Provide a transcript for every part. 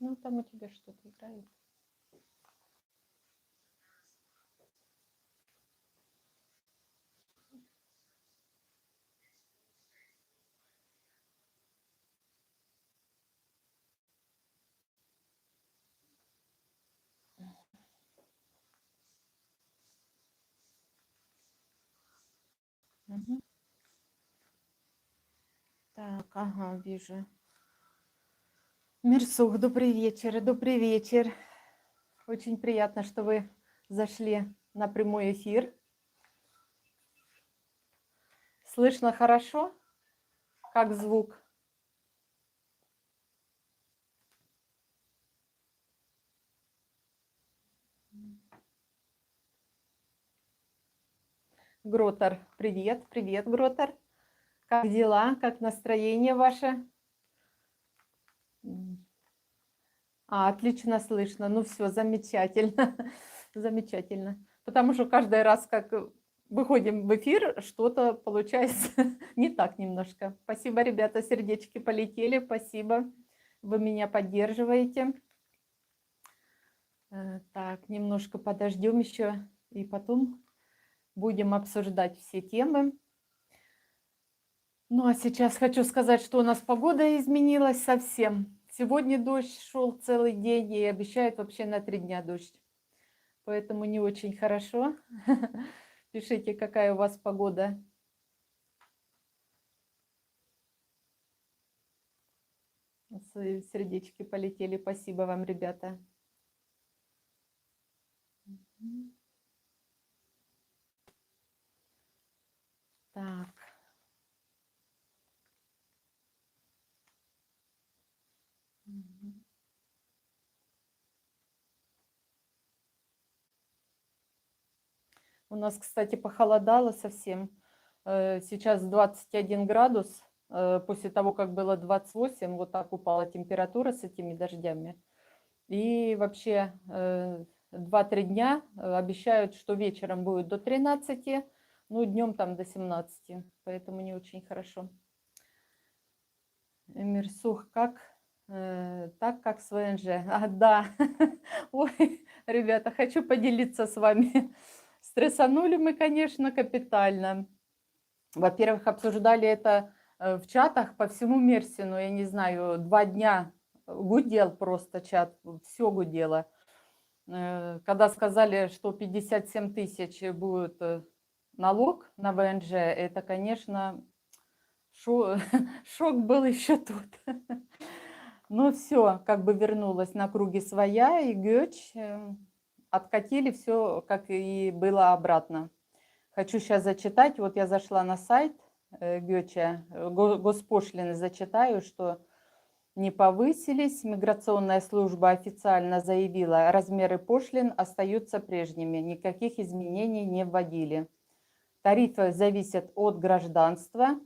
Ну, там у тебя что-то играет. Мгм. Так, ага, вижу. Мирсух, добрый вечер, добрый вечер. Очень приятно, что вы зашли на прямой эфир. Слышно хорошо? Как звук? Гротер, привет, привет, Гротер. Как дела? Как настроение ваше? Отлично слышно. Ну все, замечательно. Замечательно. Потому что каждый раз, как выходим в эфир, что-то получается не так немножко. Спасибо, ребята, сердечки полетели. Спасибо. Вы меня поддерживаете. Так, немножко подождем еще и потом будем обсуждать все темы. Ну а сейчас хочу сказать, что у нас погода изменилась совсем. Сегодня дождь шел целый день и обещают вообще на 3 дня дождь. Поэтому не очень хорошо. Пишите, какая у вас погода. Сердечки полетели. Спасибо вам, ребята. Так. У нас, кстати, похолодало совсем. Сейчас 21 градус. После того, как было 28, вот так упала температура с этими дождями. И вообще 2-3 дня обещают, что вечером будет до 13, ну днем там до 17, поэтому не очень хорошо. Мирсух, как? Так, как с ВНЖ. Да. Ой, ребята, хочу поделиться с вами. Стрессанули мы, конечно, капитально. Во-первых, обсуждали это в чатах по всему Мерсину, я не знаю, 2 дня гудел просто чат, все гудело. Когда сказали, что 57 тысяч будет налог на ВНЖ, это, конечно, шок был еще тот. Но все как бы вернулось на круги своя, и Гёч откатили все, как и было обратно. Хочу сейчас зачитать. Вот я зашла на сайт Гёча, госпошлины зачитаю, что не повысились. Миграционная служба официально заявила, размеры пошлин остаются прежними, никаких изменений не вводили. Тарифы зависят от гражданства.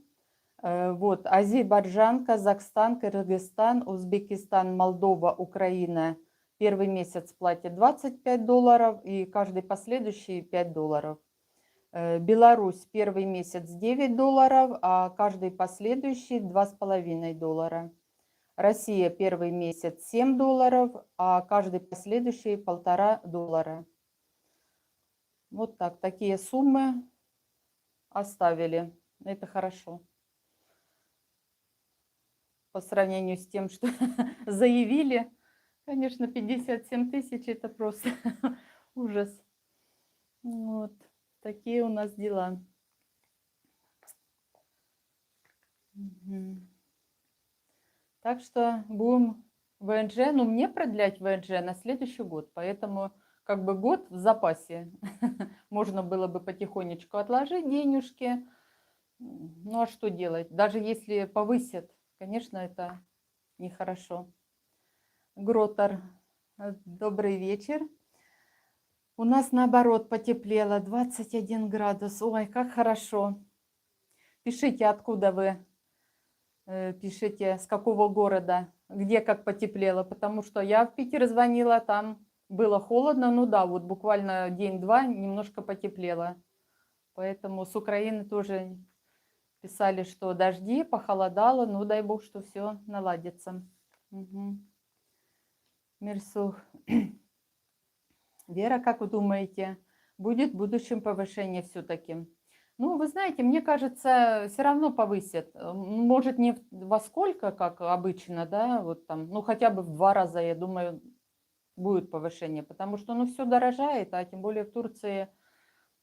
Вот, Азербайджан, Казахстан, Кыргызстан, Узбекистан, Молдова, Украина первый месяц платят $25 и каждый последующий $5. Беларусь первый месяц $9, а каждый последующий $2,5. Россия первый месяц $7, а каждый последующий $1,5. Вот так, такие суммы оставили. Это хорошо. По сравнению с тем, что заявили, конечно, 57 тысяч это просто ужас. Вот такие у нас дела. Так что будем ВНЖ, ну мне продлять ВНЖ на следующий год, поэтому как бы год в запасе. Можно было бы потихонечку отложить денежки. Ну а что делать? Даже если повысят, конечно, это нехорошо. Гротер, добрый вечер. У нас наоборот потеплело, 21 градус. Ой, как хорошо. Пишите, откуда вы, пишите, с какого города, где как потеплело. Потому что я в Питер звонила, там было холодно. Ну да, вот буквально день-два немножко потеплело. Поэтому с Украины тоже писали, что дожди, похолодало. Ну дай бог, что все наладится. Угу. Мирсух. Вера, как вы думаете, будет в будущем повышение все-таки? Ну, вы знаете, мне кажется, все равно повысят. Может, не во сколько, как обычно, да, вот там, ну, хотя бы в 2 раза, я думаю, будет повышение, потому что, ну, все дорожает, а тем более в Турции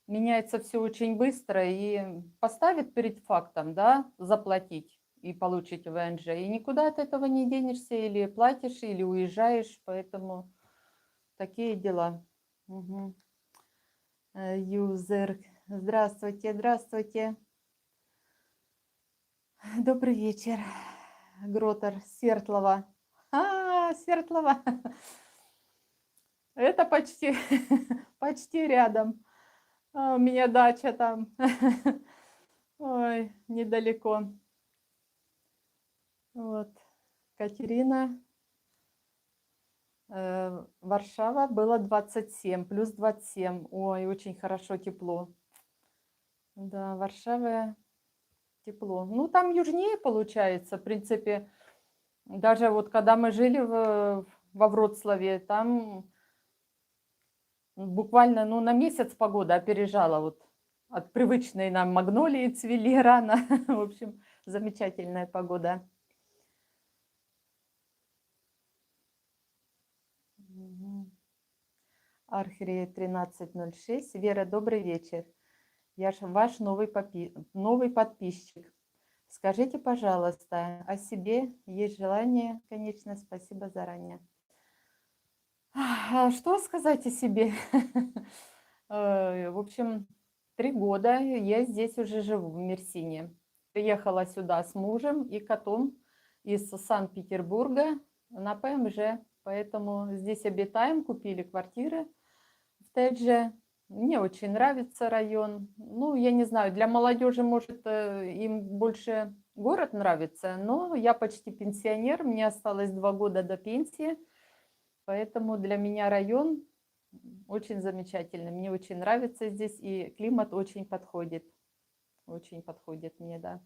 меняется все очень быстро и поставит перед фактом, да, заплатить и получить ВНЖ. И никуда от этого не денешься, или платишь, или уезжаешь, поэтому такие дела. Угу. Юзер, здравствуйте, здравствуйте. Добрый вечер. Гротер, Свердлова. Свердлова. Это почти, почти рядом. У меня дача там. Ой, недалеко. Вот. Катерина. Варшава было 27, плюс 27. Ой, очень хорошо, тепло. Да, Варшава тепло. Ну, там южнее получается, в принципе. Даже вот когда мы жили во Вроцлаве, там буквально, ну, на месяц погода опережала вот от привычной нам магнолии цвели рано. В общем, замечательная погода. Архирея 1306. Вера, добрый вечер. Я ваш новый подписчик. Скажите, пожалуйста, о себе. Есть желание, конечно, спасибо заранее. Что сказать о себе? В общем, 3 года я здесь уже живу, в Мерсине. Приехала сюда с мужем и котом из Санкт-Петербурга на ПМЖ. Поэтому здесь обитаем, купили квартиры в Тедже. Мне очень нравится район. Ну, я не знаю, для молодежи, может, им больше город нравится, но я почти пенсионер, мне осталось 2 года до пенсии, поэтому для меня район очень замечательный. Мне очень нравится здесь, и климат очень подходит. Очень подходит мне, да.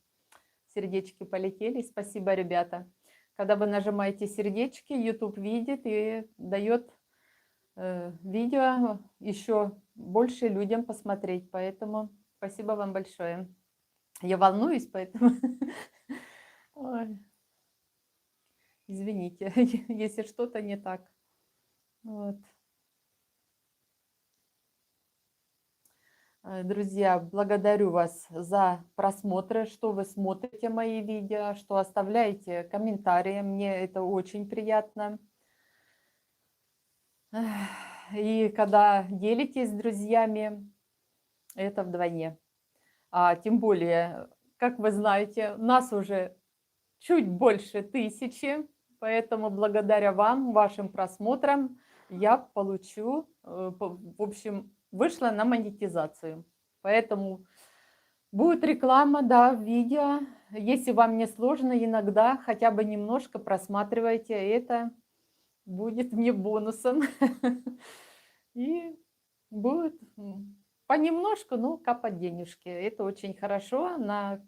Сердечки полетели. Спасибо, ребята. Когда вы нажимаете сердечки, YouTube видит и дает видео еще больше людям посмотреть. Поэтому спасибо вам большое. Я волнуюсь, поэтому ой, извините, если что-то не так. Вот. Друзья, благодарю вас за просмотры, что вы смотрите мои видео, что оставляете комментарии. Мне это очень приятно. И когда делитесь с друзьями, это вдвойне. А тем более, как вы знаете, нас уже чуть больше 1000, поэтому благодаря вам, вашим просмотрам, я получу, в общем, вышла на монетизацию. Поэтому будет реклама, да, в видео. Если вам не сложно, иногда хотя бы немножко просматривайте, это будет мне бонусом. И будет понемножку, ну, капать денежки. Это очень хорошо на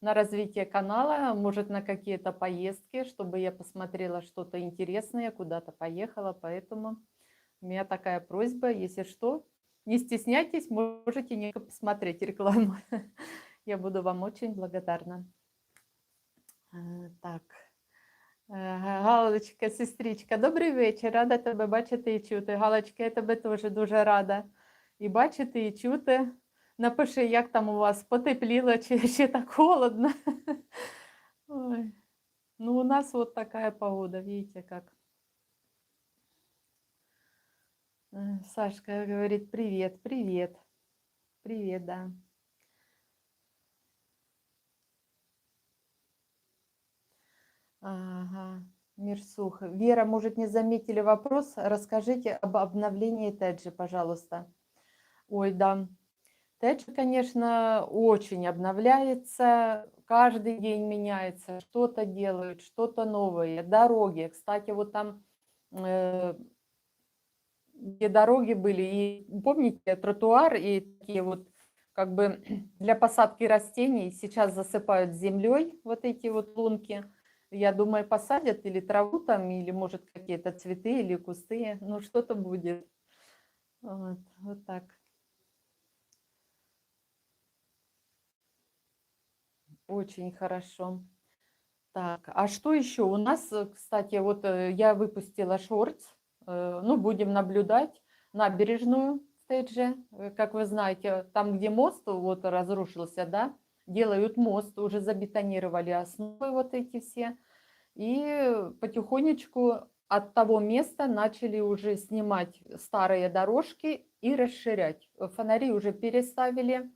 развитие канала, может, на какие-то поездки, чтобы я посмотрела что-то интересное, куда-то поехала. Поэтому у меня такая просьба, если что, не стесняйтесь, можете не посмотреть рекламу. Я буду вам очень благодарна. Так. Галочка, сестричка, добрий вечір. Рада тебе бачити і чути. Галочка, я тебе теж дуже рада і бачити, і чути. Напиши, як там у вас потепліло, чи ще так холодно. Ой. Ну, у нас вот такая погода, видите, как. Сашка говорит, привет, привет. Привет, да. Ага, Мирсух. Вера, может, не заметили вопрос? Расскажите об обновлении Теджи, пожалуйста. Ой, да. Тедж, конечно, очень обновляется, каждый день меняется, что-то делают, что-то новое. Дороги, кстати, вот там, где дороги были, и помните, тротуар и такие вот, как бы для посадки растений сейчас засыпают землей вот эти вот лунки. Я думаю, посадят или траву там, или, может, какие-то цветы или кусты. Ну, что-то будет. Вот так. Очень хорошо. Так, а что еще? У нас, кстати, вот я выпустила шортс. Ну, будем наблюдать набережную в Тедже. Как вы знаете, там, где мост вот разрушился, да, делают мост, уже забетонировали основы вот эти все. И потихонечку от того места начали уже снимать старые дорожки и расширять. Фонари уже переставили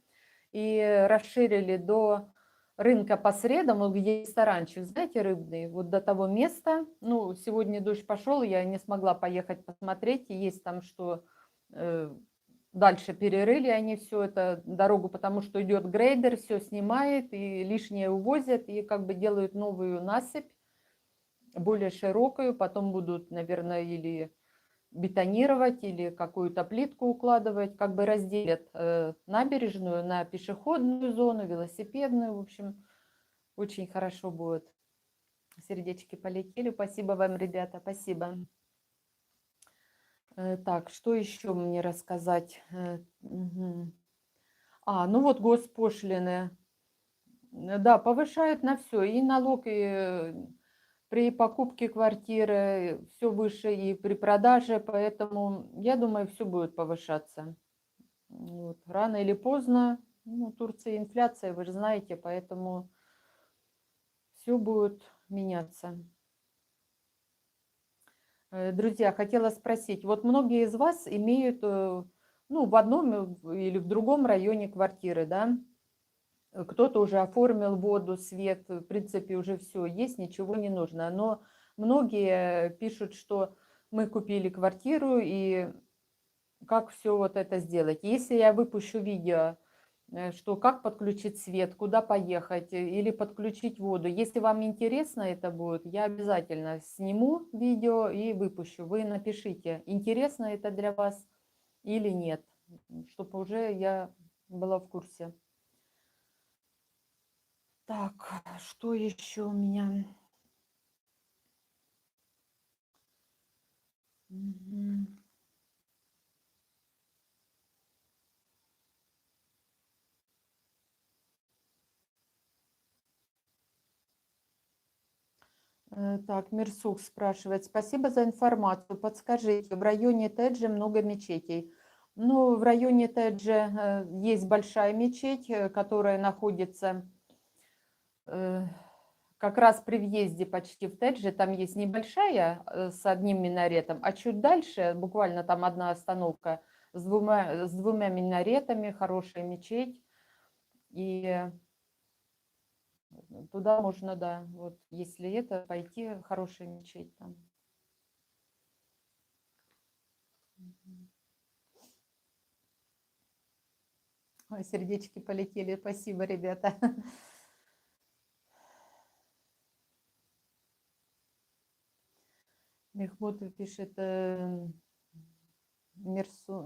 и расширили до рынка по средам, вот где ресторанчик, знаете, рыбный, вот до того места. Ну, сегодня дождь пошел, я не смогла поехать посмотреть, и есть там что дальше перерыли они все это дорогу, потому что идет грейдер, все снимает и лишнее увозят, и как бы делают новую насыпь, более широкую, потом будут, наверное, или бетонировать, или какую-то плитку укладывать, как бы разделят набережную на пешеходную зону, велосипедную, в общем, очень хорошо будет. Сердечки полетели, спасибо вам, ребята, спасибо. Так, что еще мне рассказать? Ну вот госпошлины. Да, повышают на все, и налог, и при покупке квартиры все выше, и при продаже, поэтому я думаю, все будет повышаться. Вот. Рано или поздно, ну, Турция инфляция, вы же знаете, поэтому все будет меняться. Друзья, хотела спросить, вот многие из вас имеют, ну, в одном или в другом районе квартиры, да? Кто-то уже оформил воду, свет, в принципе, уже все есть, ничего не нужно. Но многие пишут, что мы купили квартиру, и как все вот это сделать. Если я выпущу видео, что как подключить свет, куда поехать или подключить воду. Если вам интересно это будет, я обязательно сниму видео и выпущу. Вы напишите, интересно это для вас или нет, чтобы уже я была в курсе. Так, что еще у меня? Так, Мирсух спрашивает. Спасибо за информацию. Подскажите, в районе Теджи много мечетей. Ну, в районе Теджи есть большая мечеть, которая находится как раз при въезде почти в Теджи. Там есть небольшая с одним минаретом, а чуть дальше, буквально там одна остановка с двумя минаретами, хорошая мечеть. И туда можно, да, вот если это, пойти, хорошая мечеть там. Ой, сердечки полетели, спасибо, ребята. Мехмуд пишет, Мирсух,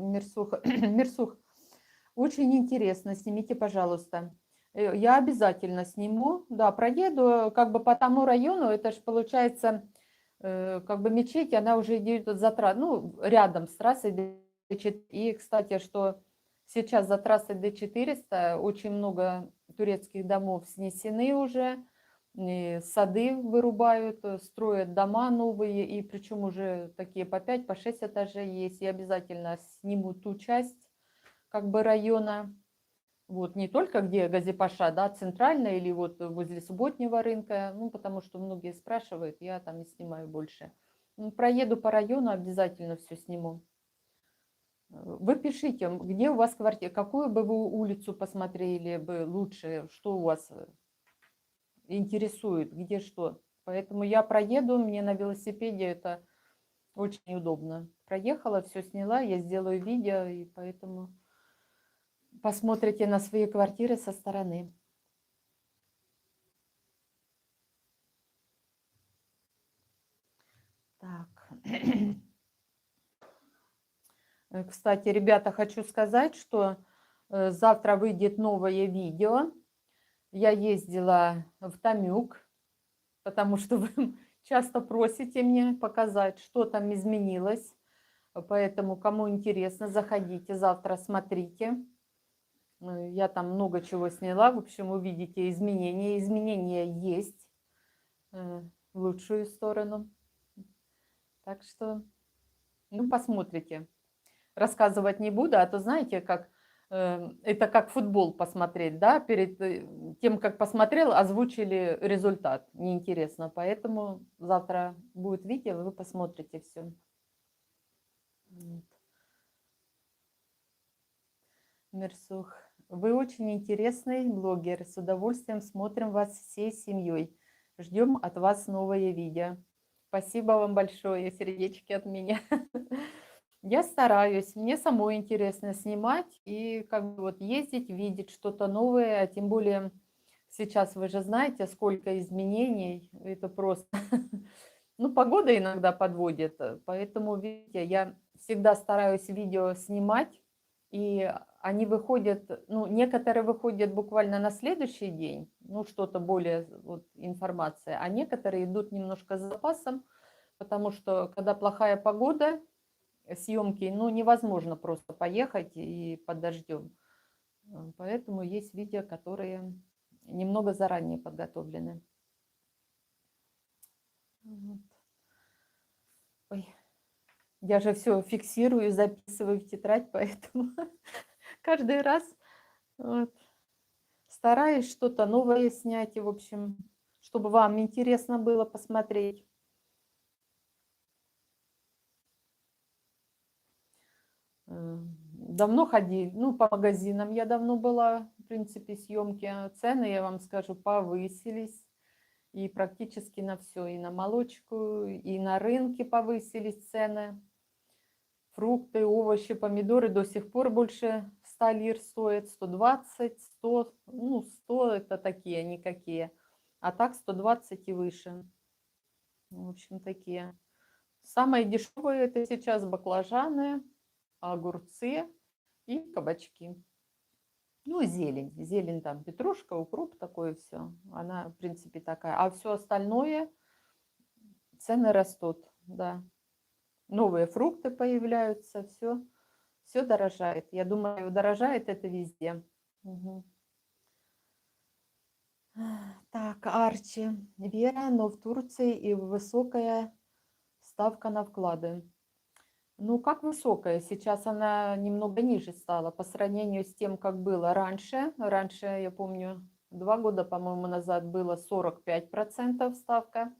Мирсух, очень интересно, снимите, пожалуйста. Я обязательно сниму, да, проеду как бы по тому району, это же получается, как бы мечеть, она уже идет ну, рядом с трассой Д4. И, кстати, что сейчас за трассой Д400 очень много турецких домов снесены уже, и сады вырубают, строят дома новые, и причем уже такие по 5, по 6 этажей есть. Я обязательно сниму ту часть как бы района, вот, не только где Газипаша, да, центральная или вот возле субботнего рынка, ну, потому что многие спрашивают, я там не снимаю больше. Ну, проеду по району, обязательно все сниму. Вы пишите, где у вас квартира, какую бы вы улицу посмотрели бы лучше, что у вас интересует, где что. Поэтому я проеду, мне на велосипеде это очень удобно. Проехала, все сняла, я сделаю видео, и поэтому посмотрите на свои квартиры со стороны. Так. Кстати, ребята, хочу сказать, что завтра выйдет новое видео. Я ездила в Тамюк. потому что вы часто просите мне показать, что там изменилось. Поэтому, кому интересно, заходите завтра, смотрите. Я там много чего сняла. В общем, увидите изменения. Изменения есть в лучшую сторону. Так что, ну, посмотрите. Рассказывать не буду, а то знаете, как это как футбол посмотреть, да, перед тем, как посмотрел, озвучили результат. Неинтересно, поэтому завтра будет видео, вы посмотрите все. Мерсух, вы очень интересный блогер, с удовольствием смотрим вас всей семьей. Ждем от вас новые видео. Спасибо вам большое, сердечки от меня. Я стараюсь, мне самой интересно снимать и как бы вот ездить, видеть что-то новое, а тем более сейчас вы же знаете, сколько изменений, это просто, ну, погода иногда подводит, поэтому, видите, я всегда стараюсь видео снимать, и они выходят, ну, некоторые выходят буквально на следующий день, ну, что-то более, вот, информация, а некоторые идут немножко с запасом, потому что, когда плохая погода, съемки, ну, невозможно просто поехать и под дождем. Поэтому есть видео, которые немного заранее подготовлены. Вот. Ой, я же все фиксирую, записываю в тетрадь, поэтому каждый раз вот, стараюсь что-то новое снять, и, в общем, чтобы вам интересно было посмотреть. Давно ходили, ну, по магазинам я давно была, в принципе, съемки. Цены, я вам скажу, повысились. И практически на все, и на молочку, и на рынке повысились цены. Фрукты, овощи, помидоры до сих пор больше 100 лир стоят, 120, 100, ну, 100 это такие, никакие. А так 120 и выше. В общем, такие. Самые дешевые это сейчас баклажаны, огурцы и кабачки. Ну, зелень. Зелень там, петрушка, укроп, такое все. Она, в принципе, такая. А все остальное, цены растут, да. Новые фрукты появляются, все дорожает. Я думаю, дорожает это везде. Угу. Так, Арчи. Вера, но в Турции и высокая ставка на вклады. Ну, как высокая? Сейчас она немного ниже стала по сравнению с тем, как было раньше. Раньше, я помню, 2 года, по-моему, назад было 45% ставка,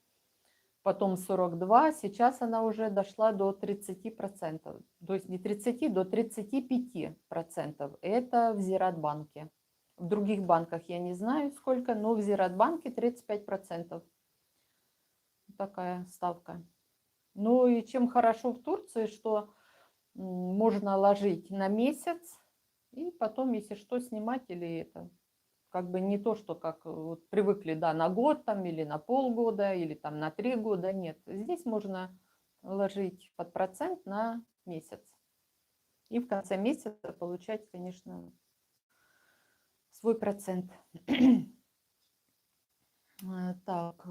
потом 42, сейчас она уже дошла до 30%. То есть не 30, до 35%. Это в Зиратбанке. В других банках я не знаю сколько, но в Зиратбанке 35%. Такая ставка. Ну и чем хорошо в Турции, что можно ложить на месяц и потом, если что, снимать или это. Как бы не то, что как вот привыкли, да, на год там или на полгода или там на 3 года. Нет, здесь можно ложить под процент на месяц. И в конце месяца получать, конечно, свой процент. Так.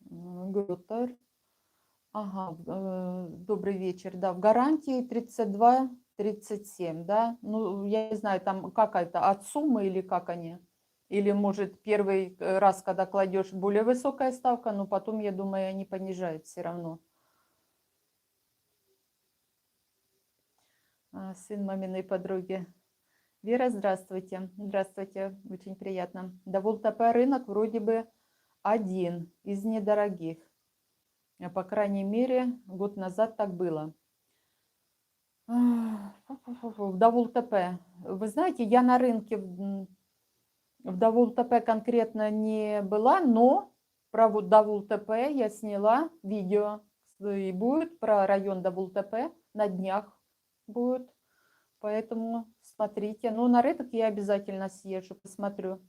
Гротер. Ага, добрый вечер. Да, в гарантии 32-37, да? Ну, я не знаю, там как это, от суммы или как они? Или, может, первый раз, когда кладешь, более высокая ставка, но потом, я думаю, они понижают все равно. Сын маминой подруги. Вера, здравствуйте. Здравствуйте, очень приятно. Давултапе рынок вроде бы один из недорогих. По крайней мере, год назад так было. В Давултапе. Вы знаете, я на рынке в Давултапе конкретно не была, но про Давултапе я сняла видео. И будет про район Давултапе на днях будет. Поэтому смотрите. Ну, на рынок я обязательно съезжу, посмотрю.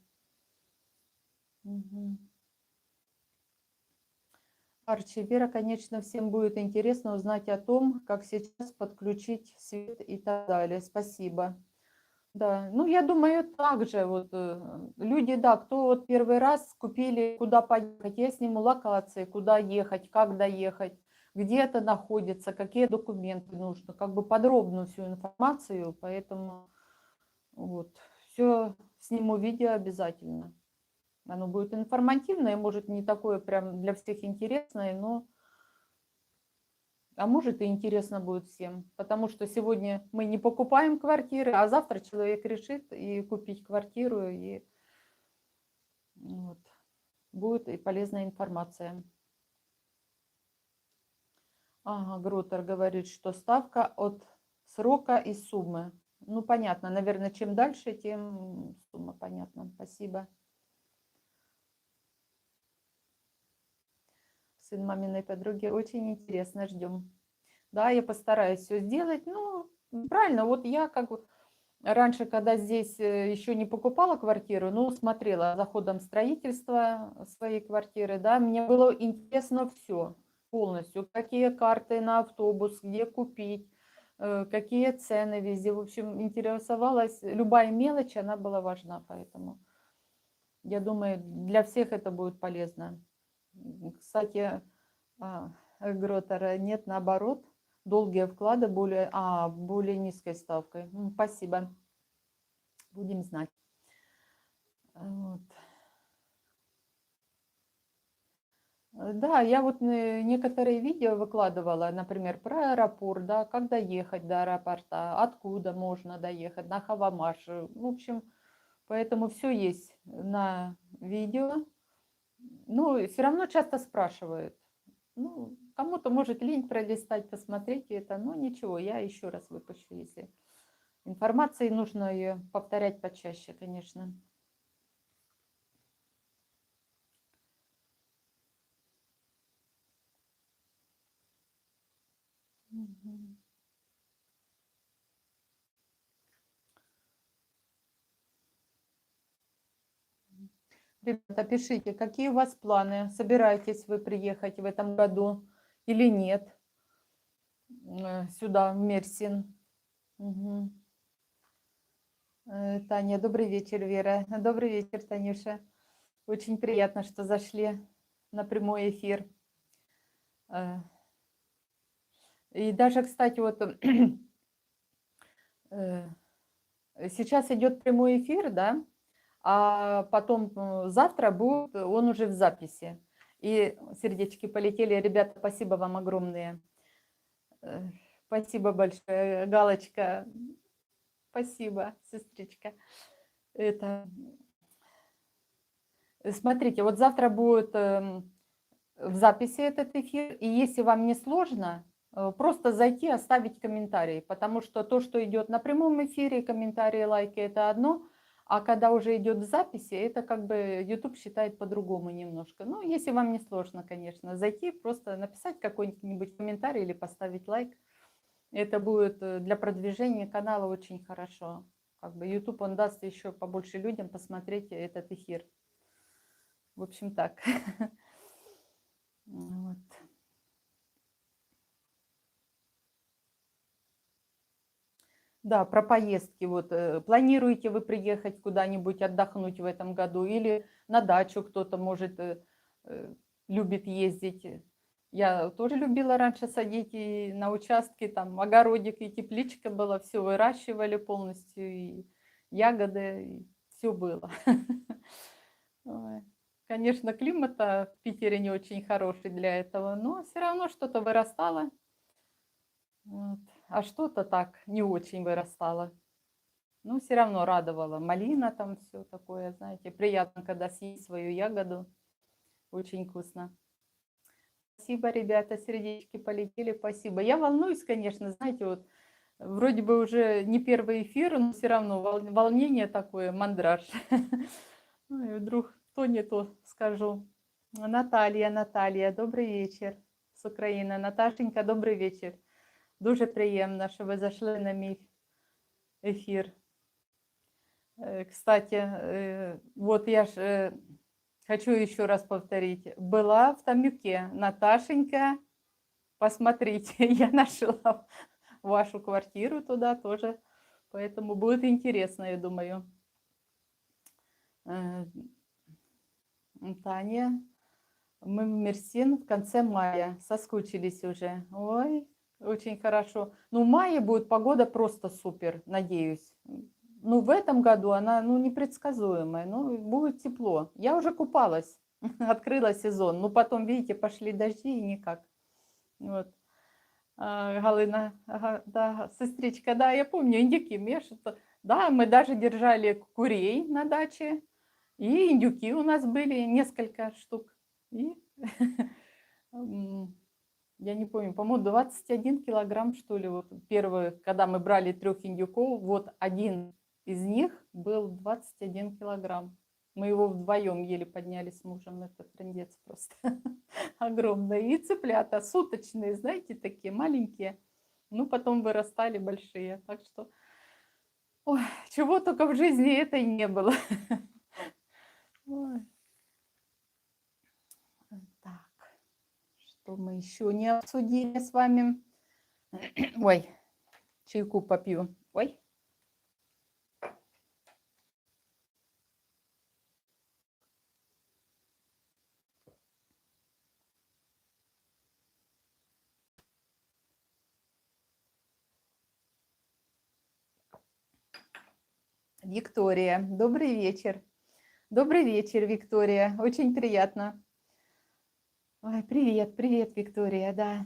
Угу. Арчи, Вера, конечно, всем будет интересно узнать о том, как сейчас подключить свет и так далее. Спасибо. Да, ну я думаю, также вот люди, да, кто вот первый раз купили, куда поехать, я сниму локации, куда ехать, как доехать, где это находится, какие документы нужно, как бы подробную всю информацию, поэтому вот все сниму видео обязательно. Оно будет информативное, может не такое прям для всех интересное, но а может и интересно будет всем, потому что сегодня мы не покупаем квартиры, а завтра человек решит и купить квартиру, и вот, будет и полезная информация. Ага, Гротер говорит, что ставка от срока и суммы. Ну, понятно, наверное, чем дальше, тем сумма понятна. Спасибо. Сын маминой подруги, очень интересно, ждем. Да, я постараюсь все сделать. Ну, правильно, вот я как бы раньше, когда здесь еще не покупала квартиру, ну, смотрела за ходом строительства своей квартиры, да, мне было интересно все полностью, какие карты на автобус, где купить, какие цены везде. В общем, интересовалась, любая мелочь, она была важна, поэтому я думаю, для всех это будет полезно. Кстати, Гротера нет, наоборот, долгие вклады более низкой ставкой. Спасибо, будем знать. Вот. Да, я вот некоторые видео выкладывала, например, про аэропорт, да, как доехать до аэропорта, откуда можно доехать, на Хавамаш. В общем, поэтому все есть на видео. Ну, все равно часто спрашивают. Ну, кому-то может лень пролистать, посмотреть это, но ничего, я еще раз выпущу, если информации нужно ее повторять почаще, конечно. Мгм. Ребята, пишите, какие у вас планы? Собираетесь вы приехать в этом году или нет сюда, в Мерсин? Мгм. Таня, добрый вечер, Вера. Добрый вечер, Танюша. Очень приятно, что зашли на прямой эфир. Э, И даже, кстати, вот э, сейчас идет прямой эфир, да, а потом завтра будет он уже в записи. И сердечки полетели. Ребята, спасибо вам огромное. Э, Спасибо большое, Галочка. Спасибо, сестричка. Это, смотрите, вот завтра будет в записи этот эфир, и если вам не сложно, просто зайти, оставить комментарий, потому что то, что идет на прямом эфире, комментарии, лайки, это одно, а когда уже идет в записи, это как бы YouTube считает по-другому немножко. Ну, если вам не сложно, конечно, зайти, просто написать какой-нибудь комментарий или поставить лайк. Это будет для продвижения канала очень хорошо. Как бы YouTube, он даст еще побольше людям посмотреть этот эфир. В общем, так. Вот. Да, про поездки. Вот, планируете вы приехать куда-нибудь отдохнуть в этом году или на дачу кто-то, может, э, любит ездить? Я тоже любила раньше садить и на участке, там огородик и тепличка была, все выращивали полностью, и ягоды, и все было. Ой. Конечно, климат в Питере не очень хороший для этого, но все равно что-то вырастало. Вот. А что-то так не очень вырастало. Ну, все равно радовало. Малина там все такое, знаете, приятно, когда съесть свою ягоду. Очень вкусно. Спасибо, ребята, сердечки полетели, спасибо. Я волнуюсь, конечно, знаете, вот вроде бы уже не первый эфир, но все равно волнение такое, мандраж. Ну, и вдруг то не то скажу. Наталья, добрий вечір з України. Наташенька, добрий вечір. Дуже приємно, що ви зайшли на мій ефір. Кстати, вот я ж хочу еще раз повторить. Была в Тамюке. Наташенька, посмотрите, я нашла вашу квартиру туда тоже. Поэтому будет интересно, я думаю. Таня, мы в Мерсин в конце мая. Соскучились уже. Ой, очень хорошо. Ну, в мае будет погода просто супер, надеюсь. Ну, в этом году она, ну, непредсказуемая. Ну, будет тепло. Я уже купалась, открыла сезон. Ну, потом, видите, пошли дожди и никак. Вот. Галина, ага, да, сестричка, да, я помню, индюки мешаются. Да, мы даже держали курей на даче. И индюки у нас были несколько штук. И я не помню, по-моему, 21 килограмм, что ли. Вот первые, когда мы брали 3 индюков, вот один из них был 21 килограмм. Мы его вдвоем еле подняли с мужем. Это трындец просто огромный. И цыплята суточные, знаете, такие маленькие. Ну, потом вырастали большие. Так что, ой, чего только в жизни этой не было. Ой. Так, что мы еще не обсудили с вами? Ой, чайку попью. Ой. Виктория, добрый вечер. Добрый вечер, Виктория. Очень приятно. Ой, привет, привет, Виктория, да.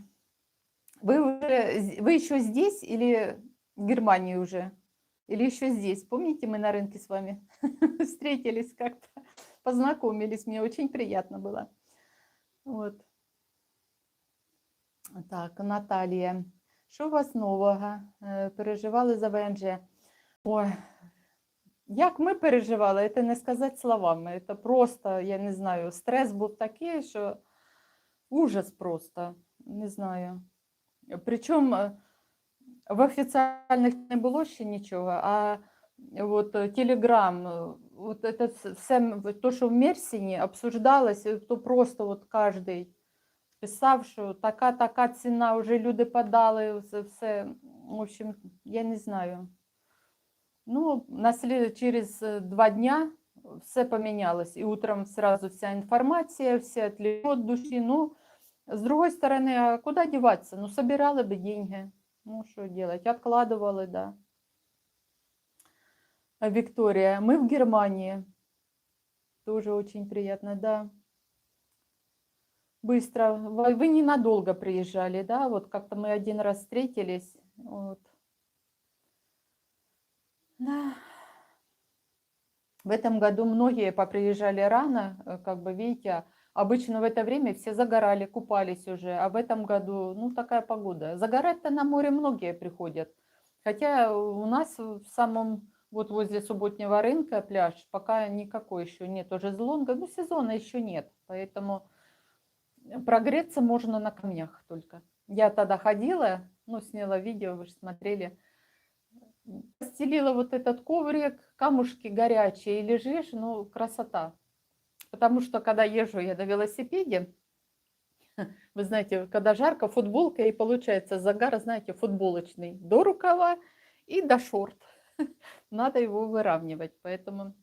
Вы еще здесь или в Германии уже? Или еще здесь? Помните, мы на рынке с вами встретились как-то, познакомились, мне очень приятно было. Вот. Так, Наталія. Що у вас нового? Переживали за ВНЖ? Ой, як ми переживали, це не сказати словами. Це просто, я не знаю, стрес був такий, що ужас просто, не знаю. Причому в офіційних не було ще нічого, а от Телеграм, от це все, то, що в Мерсіні обсуждалось, то просто от кожен писав, що така ціна, вже люди подали, все, в общем, я не знаю. Ну, через 2 дня все поменялось, и утром сразу вся информация, все отлегло от души. Ну, с другой стороны, а куда деваться? Ну, собирала бы деньги, ну, что делать, откладывала, да. Виктория, мы в Германии, тоже очень приятно, да. Быстро, вы ненадолго приезжали, да, вот как-то мы один раз встретились, вот. Да. В этом году многие поприезжали рано, как бы, видите, обычно в это время все загорали, купались уже, а в этом году, ну, такая погода. Загорать-то на море многие приходят, хотя у нас в самом, вот возле субботнего рынка пляж, пока никакой еще нет, уже шезлонга, ну, сезона еще нет, поэтому прогреться можно на камнях только. Я тогда ходила, ну, сняла видео, вы же смотрели, постелила вот этот коврик, камушки горячие, и лежишь, ну, красота. Потому что, когда езжу я на велосипеде, вы знаете, когда жарко, футболка, и получается загар, знаете, футболочный, до рукава и до шорт. Надо его выравнивать, поэтому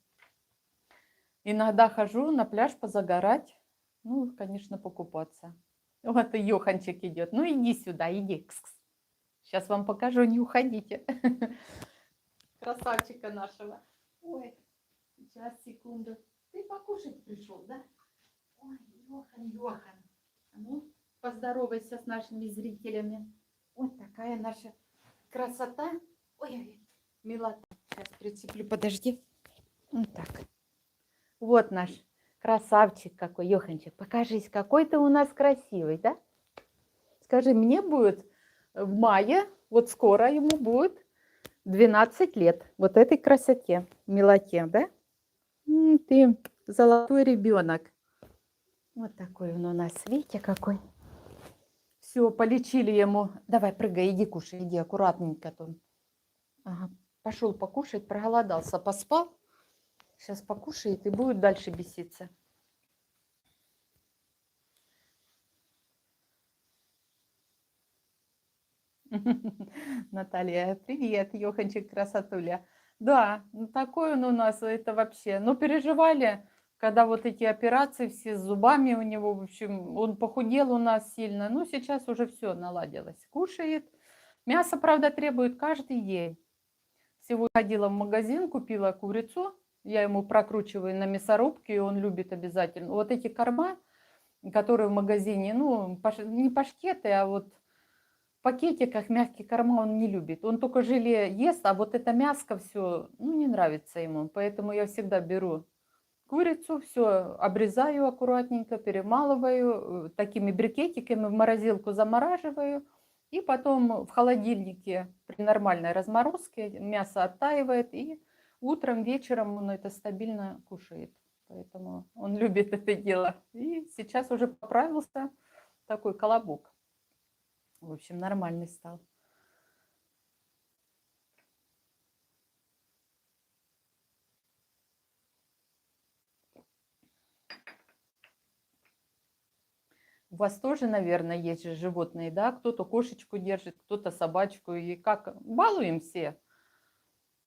иногда хожу на пляж позагорать, ну, конечно, покупаться. Вот и Йоханчик идет. Ну, иди сюда, иди. Сейчас вам покажу, не уходите. Красавчика нашего. Ой, сейчас, секунду. Ты покушать пришел, да? Ой, Йохан. Ну, поздоровайся с нашими зрителями. Вот такая наша красота. Ой, милота. Сейчас прицеплю, подожди. Вот так. Вот наш красавчик какой, Йоханчик. Покажись, какой ты у нас красивый, да? Скажи, мне будет в мае, вот скоро ему будет 12 лет. Вот этой красоте, милоте, да? Ты золотой ребенок. Вот такой он у нас, видите, какой. Все, полечили ему. Давай, прыгай, иди кушай, иди аккуратненько. Ага, пошел покушать, проголодался, поспал. Сейчас покушает и будет дальше беситься. Наталья, привет, Йоханчик, красотуля. Да, ну такой он у нас, это вообще. Ну, переживали, когда вот эти операции все с зубами у него, в общем, он похудел у нас сильно. Ну, сейчас уже все наладилось. Кушает. Мясо, правда, требует каждый день. Сегодня ходила в магазин, купила курицу. Я ему прокручиваю на мясорубке, и он любит обязательно. Вот эти корма, которые в магазине, ну, не паштеты, а вот в пакетиках мягкие корма он не любит. Он только желе ест, а вот это мяско все, ну, не нравится ему. Поэтому я всегда беру курицу, все обрезаю аккуратненько, перемалываю, такими брикетиками в морозилку замораживаю. И потом в холодильнике при нормальной разморозке мясо оттаивает, и утром, вечером он это стабильно кушает. Поэтому он любит это дело. И сейчас уже поправился, такой колобок. В общем, нормальный стал. У вас тоже, наверное, есть же животные, да? Кто-то кошечку держит, кто-то собачку. И как балуем все.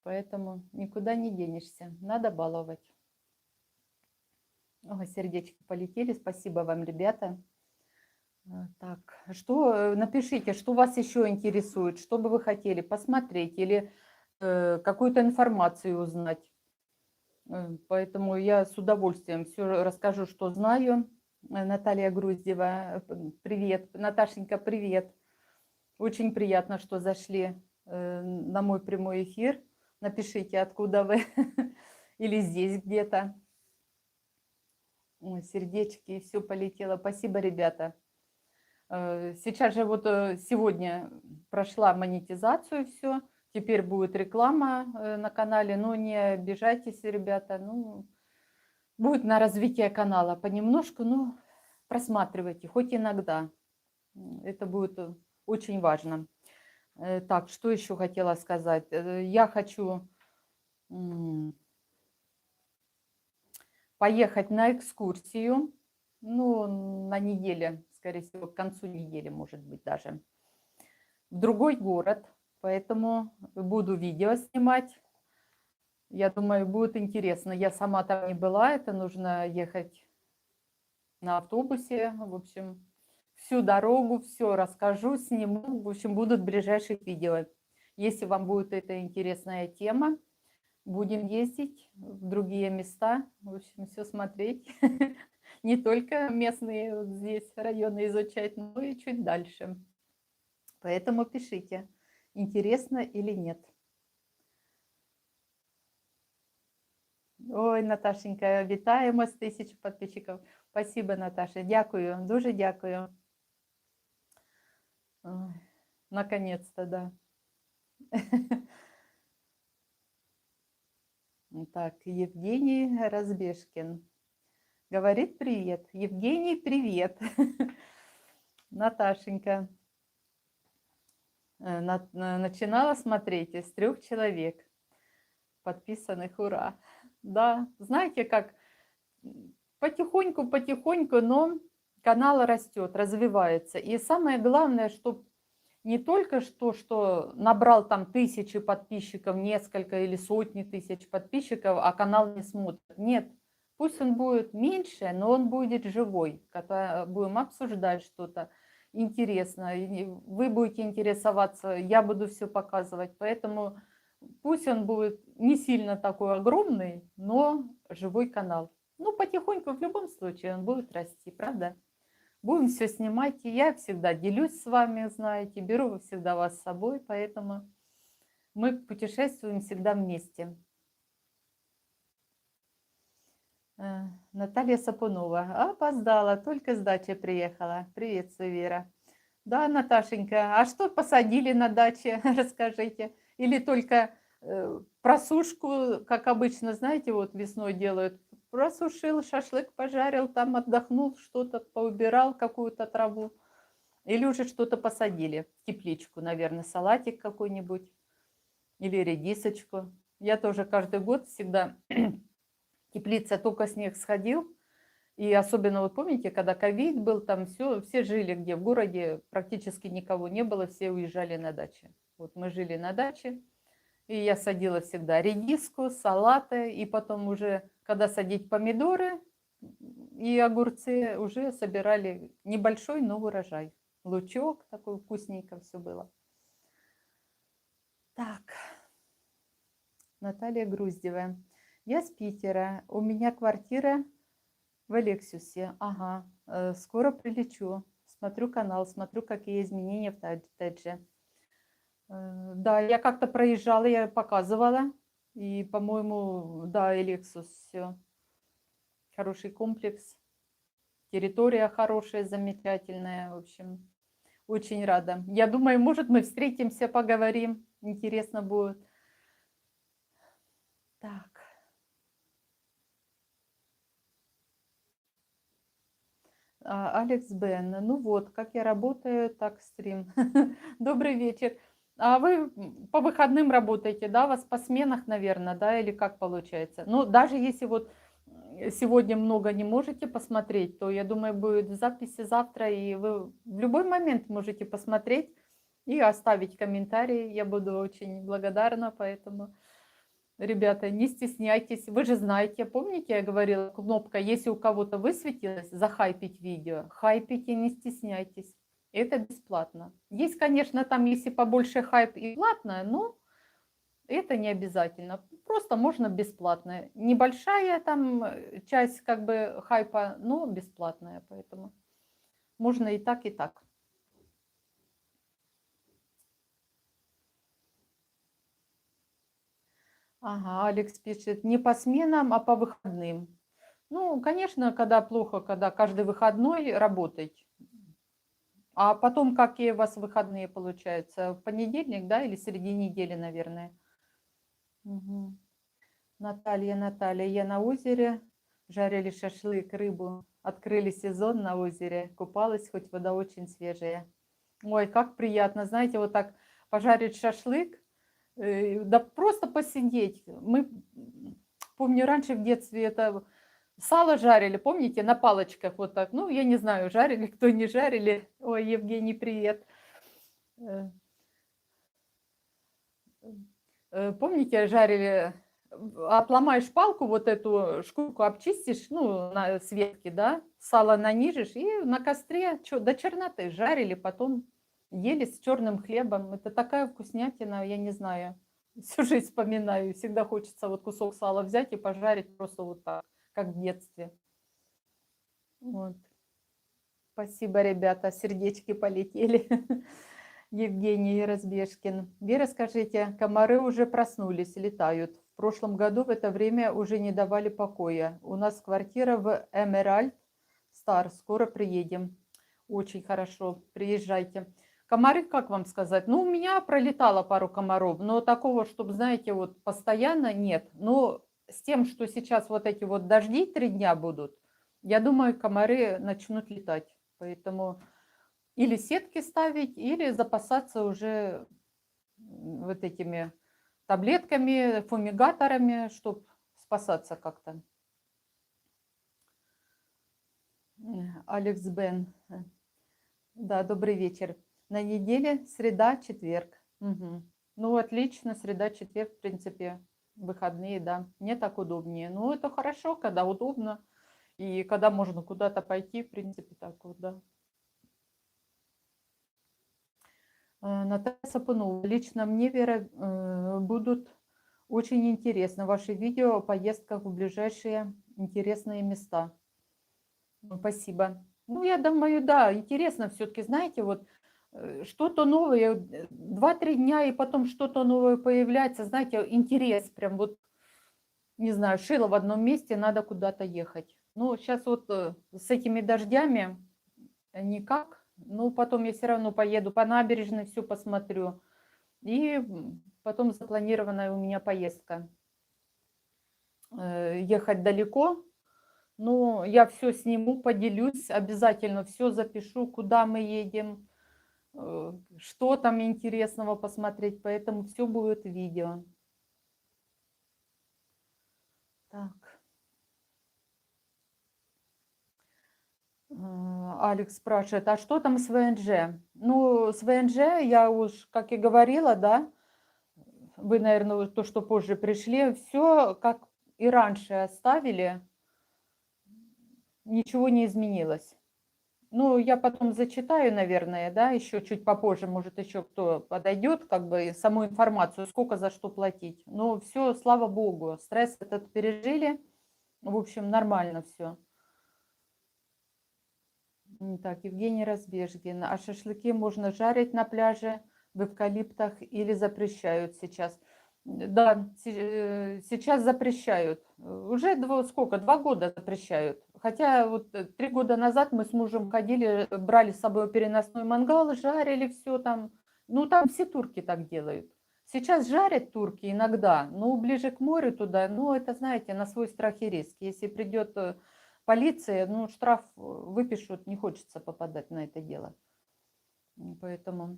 Поэтому никуда не денешься. Надо баловать. Ой, сердечки полетели. Спасибо вам, ребята. Так, что напишите, что вас еще интересует, что бы вы хотели посмотреть или какую-то информацию узнать. Поэтому я с удовольствием все расскажу, что знаю. Наталья Груздева, привет. Наташенька, привет. Очень приятно, что зашли на мой прямой эфир. Напишите, откуда вы или здесь где-то. Сердечки, все полетело. Спасибо, ребята. Сейчас же вот сегодня прошла монетизацию все. Теперь будет реклама на канале. Но не обижайтесь, ребята. Ну, будет на развитие канала понемножку. Ну, просматривайте, хоть иногда. Это будет очень важно. Так, что еще хотела сказать? Я хочу поехать на экскурсию. Ну, на неделе, скорее всего, к концу недели, может быть, даже. В другой город. Поэтому буду видео снимать. Я думаю, будет интересно. Я сама там не была. Это нужно ехать на автобусе. В общем, всю дорогу, все расскажу, сниму. В общем, будут в ближайших видео. Если вам будет эта интересная тема, будем ездить в другие места. В общем, все смотреть. Не только местные вот здесь районы изучать, но и чуть дальше. Поэтому пишите, интересно или нет. Ой, Наташенька, вітаємо з 1000 підписчиків. Спасибо, Наташа. Дякую, дуже дякую. Наконец-то, да. Так, Евгений Разбежкин говорит привет. Евгений, привет. Наташенька начинала смотреть из 3 человек подписанных, ура. Да, знаете, как потихоньку, но канал растет, развивается. И самое главное, что не только что набрал там 1000 подписчиков, несколько или сотни тысяч подписчиков, а канал не смотрит. Нет, пусть он будет меньше, но он будет живой. Когда будем обсуждать что-то интересное, вы будете интересоваться, я буду все показывать. Поэтому пусть он будет не сильно такой огромный, но живой канал. Ну, потихоньку в любом случае он будет расти, правда? Будем все снимать, и я всегда делюсь с вами, знаете, беру всегда вас с собой, поэтому мы путешествуем всегда вместе. Наталья Сапунова. Опоздала, только с дачи приехала. Приветствую, Вера. Да, Наташенька, а что посадили на даче, расскажите? Или только просушку, как обычно, знаете, вот весной делают, просушил, шашлык пожарил, там отдохнул, что-то поубирал, какую-то траву. Или уже что-то посадили в тепличку, наверное, салатик какой-нибудь или редисочку. Я тоже каждый год всегда, теплица только снег сходил, И особенно, вот помните, когда ковид был, там все жили где? В городе практически никого не было, все уезжали на дачи. Вот мы жили на даче, и я садила всегда редиску, салаты, и потом уже, когда садить помидоры и огурцы, уже собирали небольшой, но урожай. Лучок такой вкусненько все было. Так, Наталья Груздева. Я с Питера. У меня квартира в Алексиусе. Ага, скоро прилечу. Смотрю канал, смотрю, какие изменения в Тедже. Да, я как-то проезжала, я показывала. И, по-моему, да, Алексиус, все. Хороший комплекс. Территория хорошая, замечательная. В общем, очень рада. Я думаю, может, мы встретимся, поговорим. Интересно будет. Так. Алекс Бен. Ну вот, как я работаю, так стрим. Добрый вечер. А вы по выходным работаете, да? У вас по сменах, наверное, да? Или как получается? Ну, даже если вот сегодня много не можете посмотреть, то, я думаю, будет в записи завтра, и вы в любой момент можете посмотреть и оставить комментарий. Я буду очень благодарна, поэтому... Ребята, не стесняйтесь. Вы же знаете, помните, я говорила, кнопка, если у кого-то высветилась, захайпить видео, хайпите, не стесняйтесь. Это бесплатно. Есть, конечно, там, если побольше хайп и платное, но это не обязательно. Просто можно бесплатно. Небольшая там часть как бы хайпа, но бесплатная, поэтому можно и так, и так. Ага, Алекс пишет, не по сменам, а по выходным. Ну, конечно, когда плохо, когда каждый выходной работать. А потом, какие у вас выходные получаются? В понедельник, да, или среди недели, наверное? Мгм. Наталья, я на озере, жарили шашлык, рыбу. Открыли сезон на озере, купалась, хоть вода очень свежая. Ой, как приятно, знаете, вот так пожарить шашлык, да просто посидеть. Мы, помню, раньше в детстве это сало жарили, помните, на палочках вот так. Ну, я не знаю, жарили, кто не жарили. Ой, Евгений, привет. Э, Помните, жарили, отломаешь палку, вот эту шкурку обчистишь, ну, на светке, да, сало нанижешь и на костре до черноты жарили, потом ели с черным хлебом. Это такая вкуснятина, я не знаю. Всю жизнь вспоминаю. Всегда хочется вот кусок сала взять и пожарить просто вот так, как в детстве. Вот. Спасибо, ребята, сердечки полетели. Евгений Разбежкин. Вера, скажите, комары уже проснулись, летают. В прошлом году в это время уже не давали покоя. У нас квартира в Эмеральд Стар. Скоро приедем. Очень хорошо. Приезжайте. Комары, как вам сказать? Ну, у меня пролетало пару комаров, но такого, чтобы, знаете, вот постоянно нет. Но с тем, что сейчас вот эти вот дожди 3 дня будут, я думаю, комары начнут летать. Поэтому или сетки ставить, или запасаться уже вот этими таблетками, фумигаторами, чтобы спасаться как-то. Алекс Бен. Да, добрый вечер. На неделе среда, четверг. Угу. Ну, отлично, среда, четверг, в принципе, выходные, да. Мне так удобнее. Ну, это хорошо, когда удобно. И когда можно куда-то пойти, в принципе, так вот, да. Наталья Сапунова. Лично мне, Вера, будут очень интересны ваши видео о поездках в ближайшие интересные места. Спасибо. Ну, я думаю, да, интересно все-таки, знаете, вот что-то новое, 2-3 дня, и потом что-то новое появляется, знаете, интерес прям вот, не знаю, шило в одном месте, надо куда-то ехать. Ну, сейчас вот с этими дождями никак, ну, потом я все равно поеду по набережной, все посмотрю. И потом запланированная у меня поездка. Ехать далеко, но я все сниму, поделюсь, обязательно все запишу, куда мы едем, что там интересного посмотреть, поэтому все будет в видео. Так. Алекс спрашивает, а что там с ВНЖ? Ну, с ВНЖ я уж, как и говорила, да, вы, наверное, то, что позже пришли, все как и раньше оставили, ничего не изменилось. Ну, я потом зачитаю, наверное, да, еще чуть попозже, может, еще кто подойдет, как бы саму информацию, сколько за что платить. Но все, слава богу, стресс этот пережили, в общем, нормально все. Так, Евгений Разбежгин. А шашлыки можно жарить на пляже в эвкалиптах или запрещают сейчас? Да, сейчас запрещают. Уже сколько? 2 года запрещают. Хотя вот 3 года назад мы с мужем ходили, брали с собой переносной мангал, жарили все там. Ну, там все турки так делают. Сейчас жарят турки иногда, но ближе к морю туда, ну, это, знаете, на свой страх и риск. Если придет полиция, ну, штраф выпишут, не хочется попадать на это дело. Поэтому...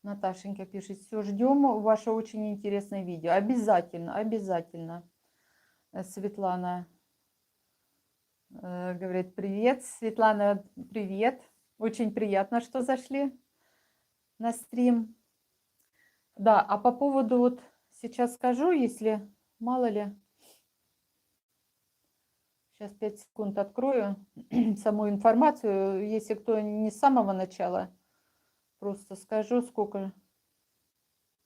Наташенька пишет, все, ждем ваше очень интересное видео. Обязательно, обязательно. Светлана говорит, привет. Светлана, привет. Очень приятно, что зашли на стрим. Да, а по поводу, вот сейчас скажу, если мало ли, сейчас 5 секунд открою саму информацию, если кто не с самого начала, просто скажу, сколько.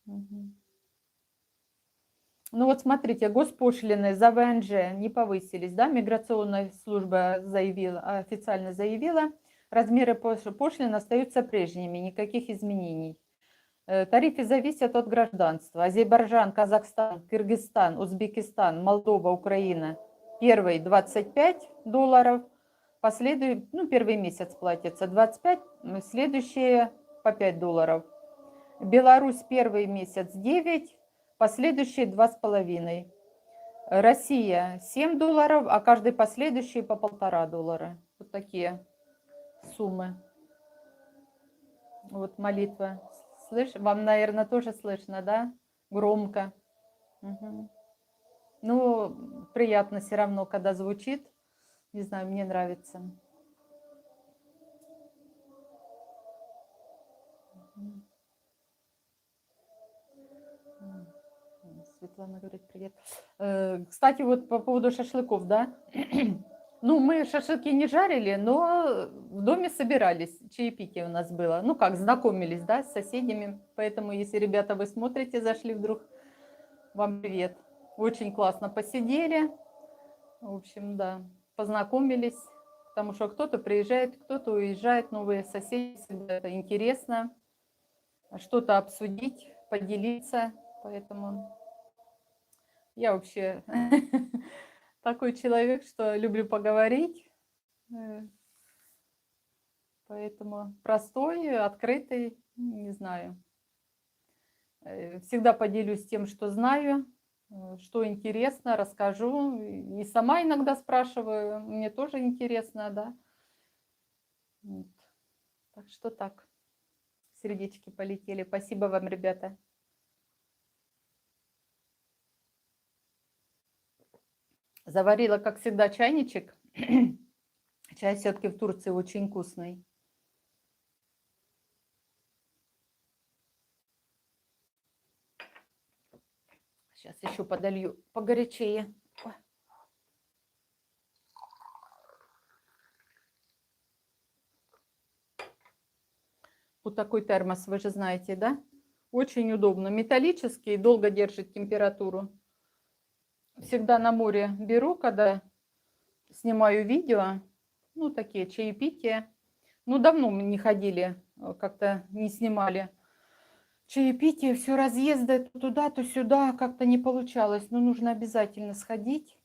Мгм. Ну вот смотрите, госпошлины за ВНЖ не повысились, да, миграционная служба заявила, официально заявила, размеры пошлин остаются прежними, никаких изменений. Тарифы зависят от гражданства. Азербайджан, Казахстан, Кыргызстан, Узбекистан, Молдова, Украина. Первый $25, ну, первый месяц платится 25, следующие по $5. Беларусь первый месяц 9, последующие 2,5. Россия $7, а каждый последующий по $1,5. Вот такие суммы. Вот молитва. Вам, наверное, тоже слышно, да? Громко. Угу. Ну, приятно все равно, когда звучит. Не знаю, мне нравится. Светлана говорит, привет. Кстати, вот по поводу шашлыков, да? Ну, мы шашлыки не жарили, но в доме собирались. Чаепитие у нас было. Ну, как, знакомились, да, с соседями. Поэтому, если, ребята, вы смотрите, зашли вдруг, вам привет. Очень классно посидели. В общем, да, познакомились. Потому что кто-то приезжает, кто-то уезжает, новые соседи. Всегда это интересно. Что-то обсудить, поделиться. Поэтому я вообще такой человек, что люблю поговорить. Поэтому простой, открытый, не знаю. Всегда поделюсь тем, что знаю, что интересно, расскажу. И сама иногда спрашиваю, мне тоже интересно, да. Вот. Так что так, сердечки полетели. Спасибо вам, ребята. Заварила, как всегда, чайничек. Чай все-таки в Турции очень вкусный. Сейчас еще подолью погорячее. Вот такой термос, вы же знаете, да? Очень удобно. Металлический, долго держит температуру. Всегда на море беру, когда снимаю видео. Ну, такие чаепития. Ну, давно мы не ходили, как-то не снимали чаепитие. Все разъезды то туда, то сюда. Как-то не получалось. Но нужно обязательно сходить,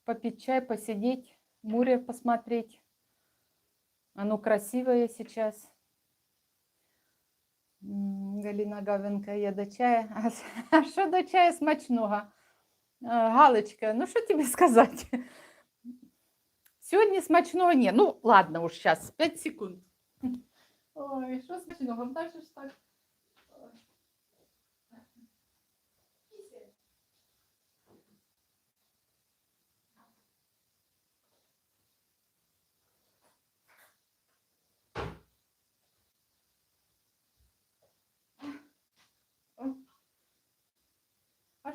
попить чай, посидеть, море посмотреть. Оно красивое сейчас. Галина Гавенка, я до чая. А що до чая смачного? Галочка, ну що тобі сказати? Сьогодні смачного ні. Ну, ладно, уж зараз, 5 секунд. Ой, що смачного? Дальше ж так.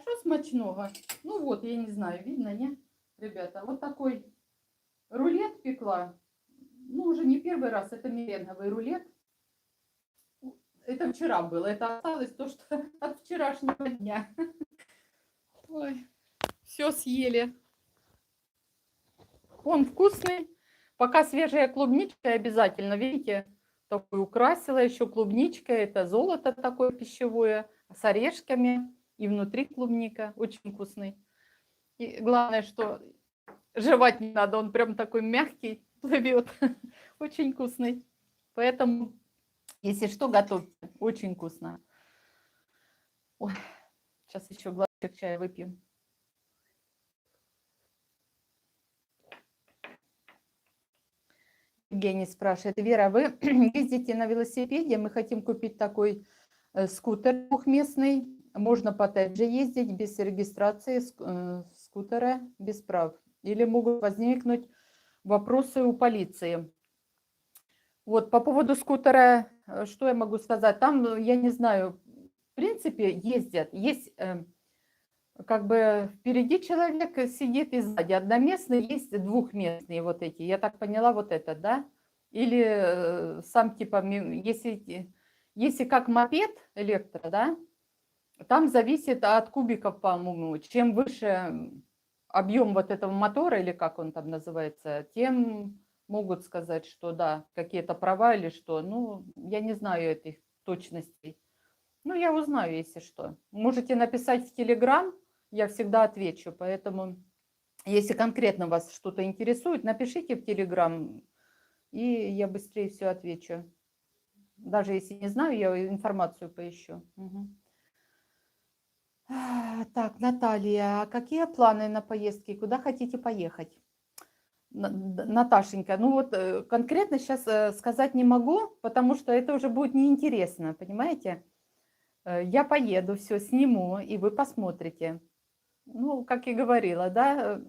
що смачного? Ну вот, я не знаю, видно, не? Ребята, вот такой рулет пекла. Ну, уже не первый раз, это меренговый рулет. Это вчера было, это осталось то, что от вчерашнего дня. Ой, все съели. Он вкусный. Пока свежая клубничка обязательно, видите, такой украсила еще клубничкой. Это золото такое пищевое с орешками. И внутри клубника. Очень вкусный. И главное, что жевать не надо. Он прям такой мягкий, плывет. Очень вкусный. Поэтому, если что, готовьте. Очень вкусно. Ой, сейчас еще глоточек чая выпьем. Евгений спрашивает: Вера, вы ездите на велосипеде? Мы хотим купить такой скутер двухместный. Можно по Тэджи ездить без регистрации скутера, без прав. Или могут возникнуть вопросы у полиции. Вот по поводу скутера, что я могу сказать? Там, я не знаю, в принципе, ездят. Есть как бы впереди человек сидит и сзади одноместный, есть двухместные вот эти. Я так поняла, вот это, да? Или сам типа, если как мопед электро, да, там зависит от кубиков, по-моему. Чем выше объем вот этого мотора, или как он там называется, тем могут сказать, что да, какие-то права или что. Ну, я не знаю этих точностей. Ну, я узнаю, если что. Можете написать в Телеграм, я всегда отвечу. Поэтому, если конкретно вас что-то интересует, напишите в Телеграм, и я быстрее все отвечу. Даже если не знаю, я информацию поищу. Угу. Так, Наталья, а какие планы на поездки? Куда хотите поехать? Наташенька, ну вот конкретно сейчас сказать не могу, потому что это уже будет неинтересно, понимаете? Я поеду, все сниму, и вы посмотрите. Ну, как и говорила, да,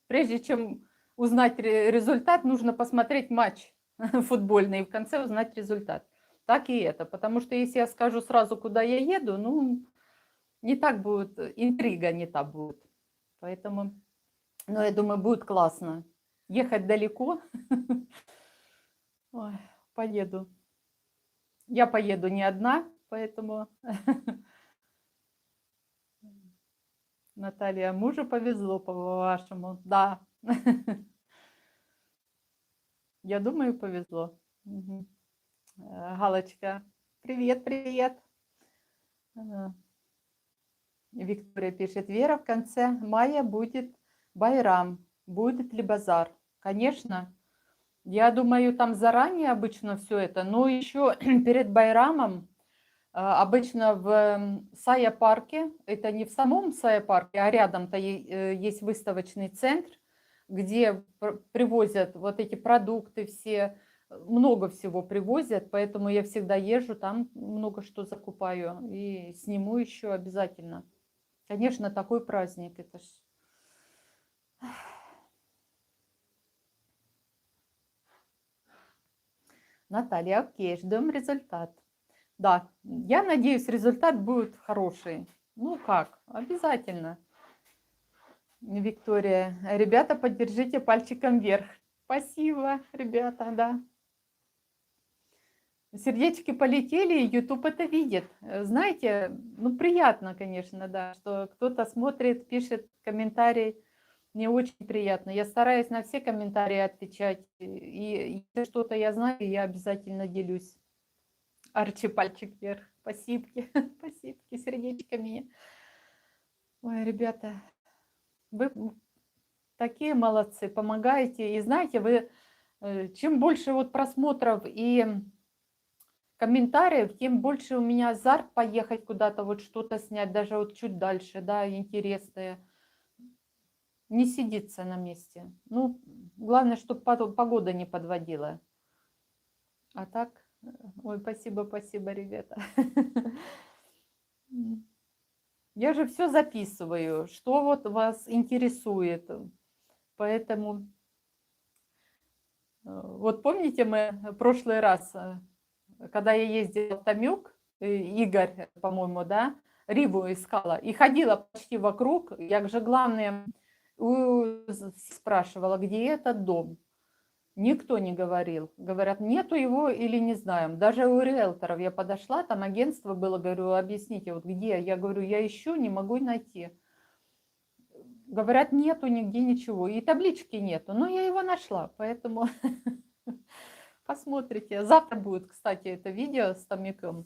прежде чем узнать результат, нужно посмотреть матч футбольный и в конце узнать результат. Так и это, потому что если я скажу сразу, куда я еду, ну, не так будет, интрига не та будет. Поэтому, ну, я думаю, будет классно. Ехать далеко. Ой, поеду. Я поеду не одна, поэтому... Наталья, мужу повезло, по-вашему. Да. Я думаю, повезло. Угу. Галочка, привет, привет. Виктория пишет: Вера, в конце мая будет Байрам. Будет ли базар? Конечно. Я думаю, там заранее обычно все это, но еще перед Байрамом обычно в Сая-парке, это не в самом Сая-парке, а рядом-то есть выставочный центр, где привозят вот эти продукты все, много всего привозят, поэтому я всегда езжу, там много что закупаю и сниму еще обязательно. Конечно, такой праздник, это ж... Наталья, окей, ждем результат. Да, я надеюсь, результат будет хороший. Ну как, обязательно. Виктория, ребята, поддержите пальчиком вверх. Спасибо, ребята, да. Сердечки полетели, и YouTube это видит. Знаете, ну приятно, конечно, да, что кто-то смотрит, пишет комментарий. Мне очень приятно. Я стараюсь на все комментарии отвечать. И если что-то я знаю, я обязательно делюсь. Арчи, пальчик вверх. Спасибо. Спасибо. Сердечками. Ой, ребята, вы такие молодцы, помогаете. И знаете, вы чем больше вот просмотров и комментариев, тем больше у меня азарт поехать куда-то, вот что-то снять, даже вот чуть дальше, да, интересное. Не сидится на месте. Ну, главное, чтобы погода не подводила. А так, ой, спасибо, спасибо, ребята. Я же все записываю, что вот вас интересует. Поэтому, вот помните, мы в прошлый раз, когда я ездила в Томюк, Игорь, по-моему, да, Рибу искала и ходила почти вокруг. Я же, главное, спрашивала, где этот дом. Никто не говорил. Говорят, нету его или не знаем. Даже у риэлторов я подошла, там агентство было, говорю, объясните, вот где? Я говорю, я ищу, не могу найти. Говорят, нету нигде ничего. И таблички нету. Но я его нашла, поэтому посмотрите. Завтра будет, кстати, это видео с томиком.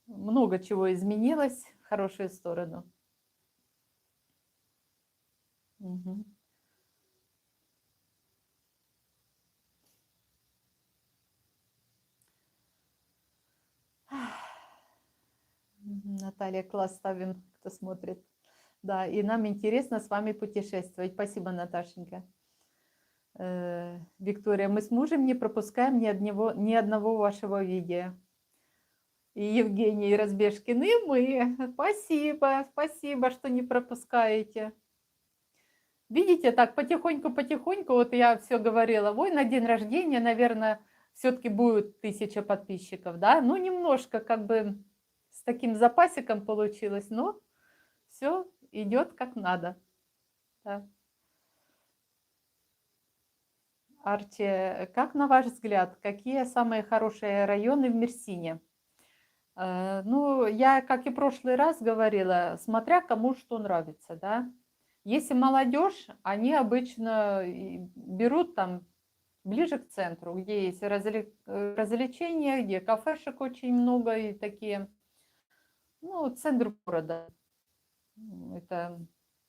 Много чего изменилось в хорошую сторону. Угу. Наталья, класс ставим, кто смотрит. Да, и нам интересно с вами путешествовать. Спасибо, Наташенька. Виктория, мы с мужем не пропускаем ни одного вашего видео. И Евгений Разбежкин, и мы. Спасибо, что не пропускаете. Видите, так потихоньку, вот я все говорила, ой, на день рождения, наверное, все-таки будет 1000 подписчиков, да, ну, немножко как бы с таким запасиком получилось, но все идет как надо. Да. Арчи, как на ваш взгляд, какие самые хорошие районы в Мерсине? Ну, я, как и в прошлый раз говорила, смотря кому что нравится, да. Если молодежь, они обычно берут там ближе к центру, где есть развлечения, где кафешек очень много и такие, ну, центр города. Это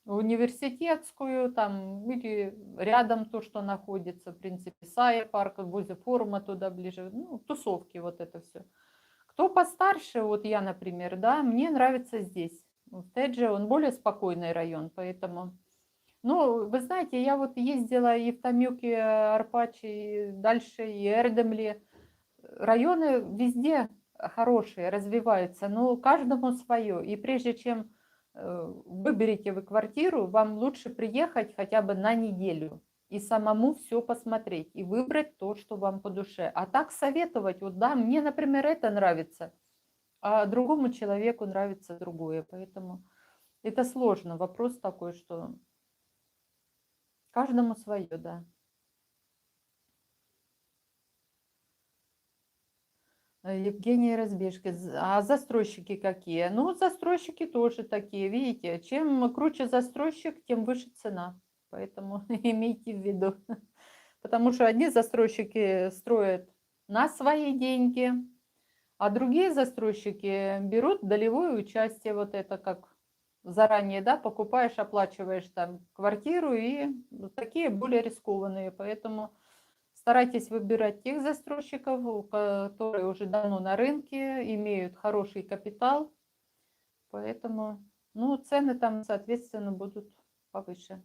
университетскую там или рядом то, что находится, в принципе, Сая парк, возле форума туда ближе, ну, тусовки, вот это все. Кто постарше, вот я, например, да, мне нравится здесь. В Тедже он более спокойный район, поэтому... Ну, вы знаете, я вот ездила и в Томюке, Арпачи, и дальше, и Эрдемли. Районы везде хорошие, развиваются, но каждому свое. И прежде чем выберете вы квартиру, вам лучше приехать хотя бы на неделю и самому все посмотреть, и выбрать то, что вам по душе. А так советовать, вот да, мне, например, это нравится, а другому человеку нравится другое. Поэтому это сложно. Вопрос такой, что каждому свое, да. Евгений Разбежки. А застройщики какие? Ну, застройщики тоже такие, видите. Чем круче застройщик, тем выше цена. Поэтому имейте в виду. Потому что одни застройщики строят на свои деньги, а другие застройщики берут долевое участие. Вот это как заранее, да, покупаешь, оплачиваешь там квартиру, и такие более рискованные. Поэтому старайтесь выбирать тех застройщиков, которые уже давно на рынке, имеют хороший капитал, поэтому, ну, цены там, соответственно, будут повыше.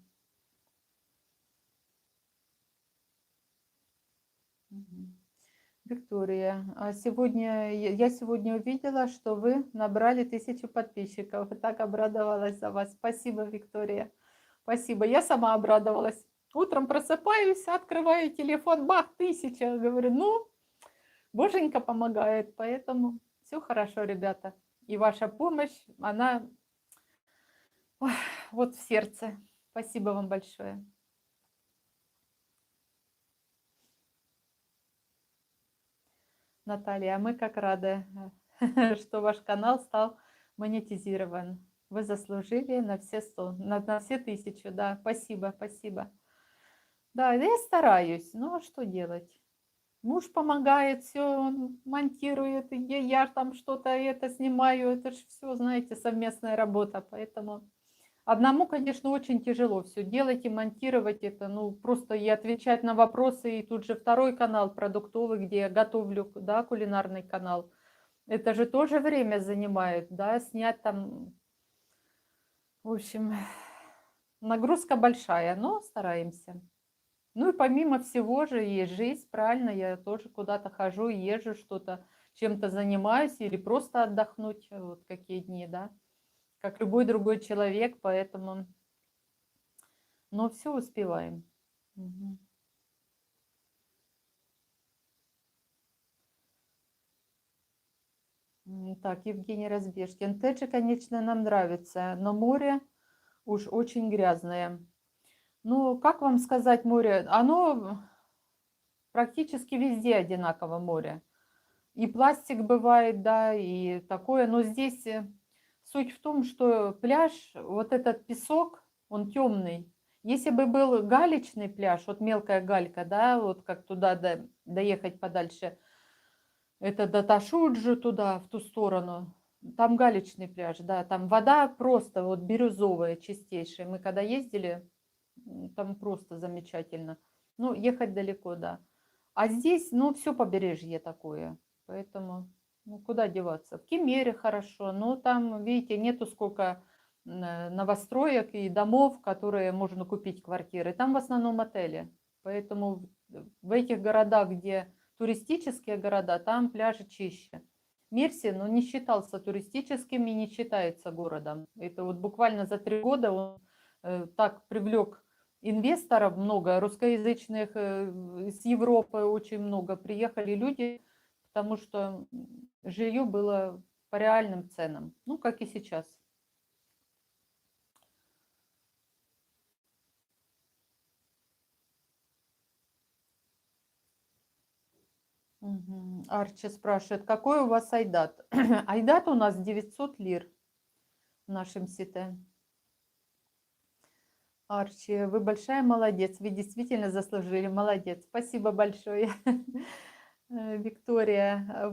Виктория, а я сегодня увидела, что вы набрали 1000 подписчиков. Так обрадовалась за вас. Спасибо, Виктория. Спасибо. Я сама обрадовалась. Утром просыпаюсь, открываю телефон, бах, 1000. Говорю, ну, Боженька помогает, поэтому все хорошо, ребята. И ваша помощь, она вот в сердце. Спасибо вам большое. Наталья, а мы как рады, что ваш канал стал монетизирован. Вы заслужили на все 100, на все 1000, да. Спасибо. Да, я стараюсь, ну а что делать? Муж помогает, все он монтирует, и я там что-то это снимаю, это же все, знаете, совместная работа, поэтому одному, конечно, очень тяжело все делать и монтировать это, ну, просто и отвечать на вопросы, и тут же второй канал продуктовый, где я готовлю, да, кулинарный канал. Это же тоже время занимает, да, снять там, в общем, нагрузка большая, но стараемся. Ну и помимо всего же есть жизнь, правильно, я тоже куда-то хожу, езжу, что-то, чем-то занимаюсь или просто отдохнуть, вот какие дни, да, как любой другой человек, поэтому, но все успеваем. Мгм. Так, Евгений Разбежкин. Теджи, конечно, нам нравится, но море уж очень грязное. Ну, как вам сказать море? Оно практически везде одинаково море. И пластик бывает, да, и такое. Но здесь суть в том, что пляж, вот этот песок, он темный. Если бы был галечный пляж, вот мелкая галька, да, вот как туда доехать подальше, это до Ташуджи туда, в ту сторону, там галечный пляж, да, там вода просто вот бирюзовая, чистейшая. Мы когда ездили, там просто замечательно. Ну, ехать далеко, да. А здесь, ну, все побережье такое, поэтому, ну, куда деваться? В Кемере хорошо, но там, видите, нету сколько новостроек и домов, которые можно купить квартиры. Там в основном отели. Поэтому в этих городах, где туристические города, там пляжи чище. Мерси, ну, не считался туристическим и не считается городом. Это вот буквально за 3 года он так привлек инвесторов много, русскоязычных с Европы очень много приехали люди, потому что жилье было по реальным ценам, ну, как и сейчас. Мгм. Арчи спрашивает, какой у вас айдат? Айдат у нас 900 лир в нашем сите. Арчи, вы большая молодец, вы действительно заслужили, молодец. Спасибо большое. Виктория,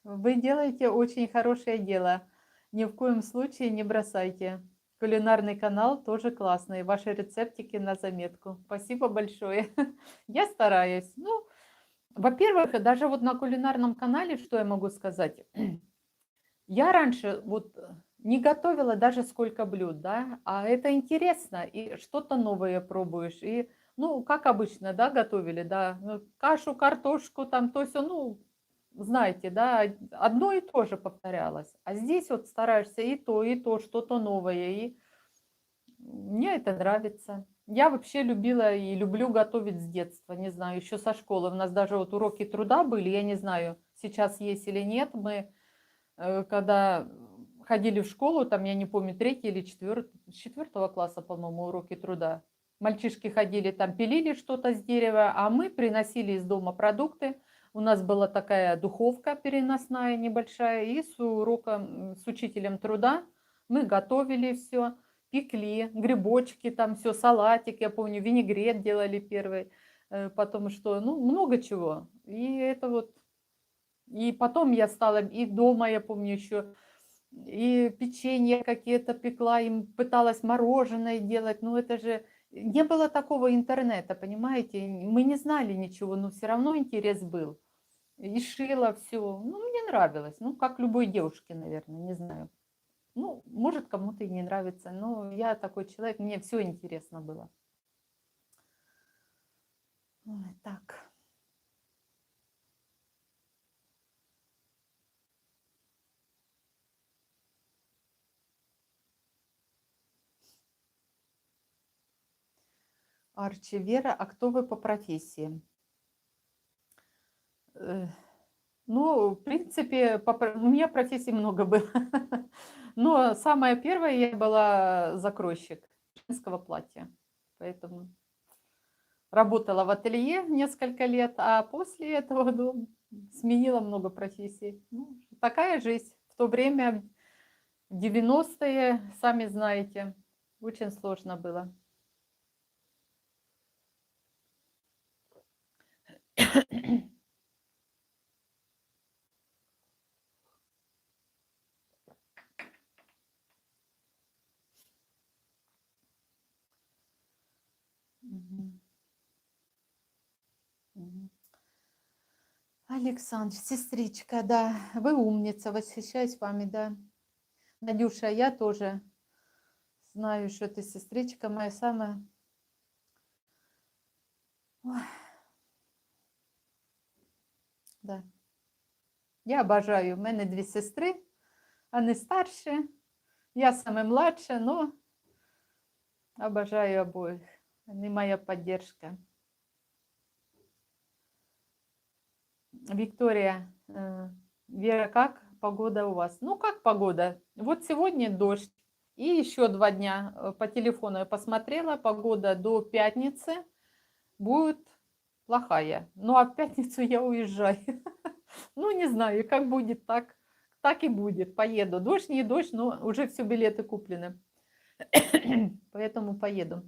вы делаете очень хорошее дело. Ни в коем случае не бросайте. Кулинарный канал тоже классный. Ваши рецептики на заметку. Спасибо большое. Я стараюсь. Ну, во-первых, даже вот на кулинарном канале, что я могу сказать? Я раньше вот не готовила даже сколько блюд, да, а это интересно, и что-то новое пробуешь, и, ну, как обычно, да, готовили, да, ну, кашу, картошку, там, то все, ну, знаете, да, одно и то же повторялось, а здесь вот стараешься и то, что-то новое, и мне это нравится. Я вообще любила и люблю готовить с детства, не знаю, еще со школы. У нас даже вот уроки труда были, я не знаю, сейчас есть или нет, мы когда ходили в школу, там, я не помню, третий или четвертый, с 4 класса, по-моему, уроки труда. Мальчишки ходили, там пилили что-то с дерева, а мы приносили из дома продукты. У нас была такая духовка переносная небольшая, и с уроком, с учителем труда мы готовили все, пекли, грибочки, там все, салатик, я помню, винегрет делали первый, потом что, ну, много чего. И это вот и потом я стала и дома, я помню еще, и печенье какие-то пекла, им пыталась мороженое делать. Ну это же не было такого интернета, понимаете? Мы не знали ничего, но все равно интерес был. И шила все. Ну, мне нравилось. Ну, как любой девушке, наверное, не знаю. Ну, может, кому-то и не нравится, но я такой человек, мне все интересно было. Ой, так. Арчи, Вера, а кто вы по профессии? Э, Ну, в принципе, у меня профессий много было. Но самая первая я была закройщик женского платья. Поэтому работала в ателье несколько лет, а после этого, ну, сменила много профессий. Ну, такая жизнь. В то время, в 90-е, сами знаете, очень сложно было. Мгм. Мгм. Александр, сестричка, да, вы умница, восхищаюсь вами, да. Надюша, я тоже знаю, что ты сестричка моя самая. Ой, да. Я обожаю. У мене 2 сестри, вони старші. Я саме младша, но обожаю обоих. Они моя поддержка. Виктория, Вера, как? погода у вас? Ну, как погода? Вот сегодня дождь. И еще 2 дня по телефону я посмотрела, погода до пятницы будет плохая. Ну, а в пятницу я уезжаю. Ну, не знаю, как будет, так и будет. Поеду. Дождь, не дождь, но уже все билеты куплены. Поэтому поеду.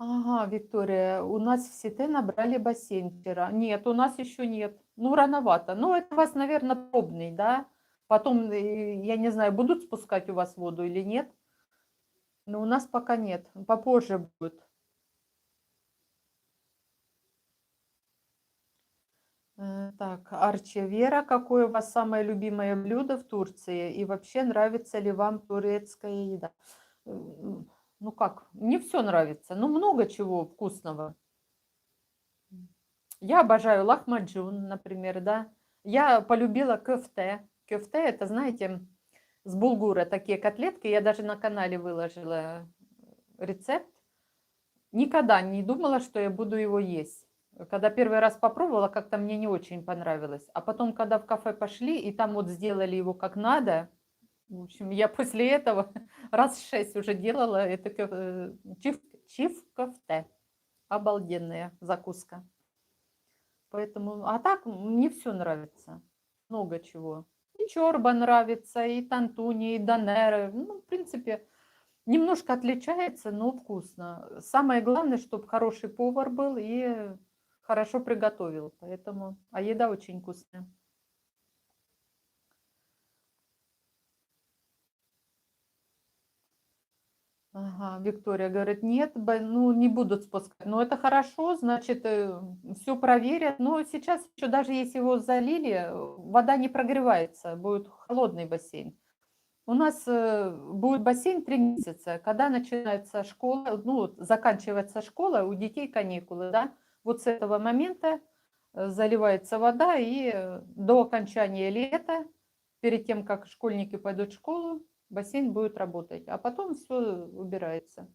Ага, Виктория, у нас в Сите набрали бассейн вчера. Нет, у нас еще нет. Ну, рановато. Ну, это у вас, наверное, пробный, да? Потом, я не знаю, будут спускать у вас воду или нет. Но у нас пока нет. Попозже будет. Так, Арчи, Вера, какое у вас самое любимое блюдо в Турции? И вообще нравится ли вам турецкая еда? Ну как, не все нравится, но много чего вкусного. Я обожаю лахмаджун, например, да. Я полюбила кефте. Кефте – это, знаете, с булгура такие котлетки. Я даже на канале выложила рецепт. Никогда не думала, что я буду его есть. Когда первый раз попробовала, как-то мне не очень понравилось. А потом, когда в кафе пошли, и там вот сделали его как надо, в общем, я после этого раз 6 уже делала это чиф-кофте. Обалденная закуска. Поэтому, а так мне все нравится. Много чего. И чорба нравится, и тантуни, и донеры. Ну, в принципе, немножко отличается, но вкусно. Самое главное, чтобы хороший повар был и хорошо приготовил. Поэтому, а еда очень вкусная. Ага, Виктория говорит, нет, ну не будут спускать. Но это хорошо, значит, все проверят. Но сейчас еще даже если его залили, вода не прогревается, будет холодный бассейн. У нас будет бассейн 3 месяца. Когда начинается школа, ну, вот заканчивается школа, у детей каникулы, да, вот с этого момента заливается вода, и до окончания лета, перед тем, как школьники пойдут в школу, бассейн будет работать, а потом все убирается.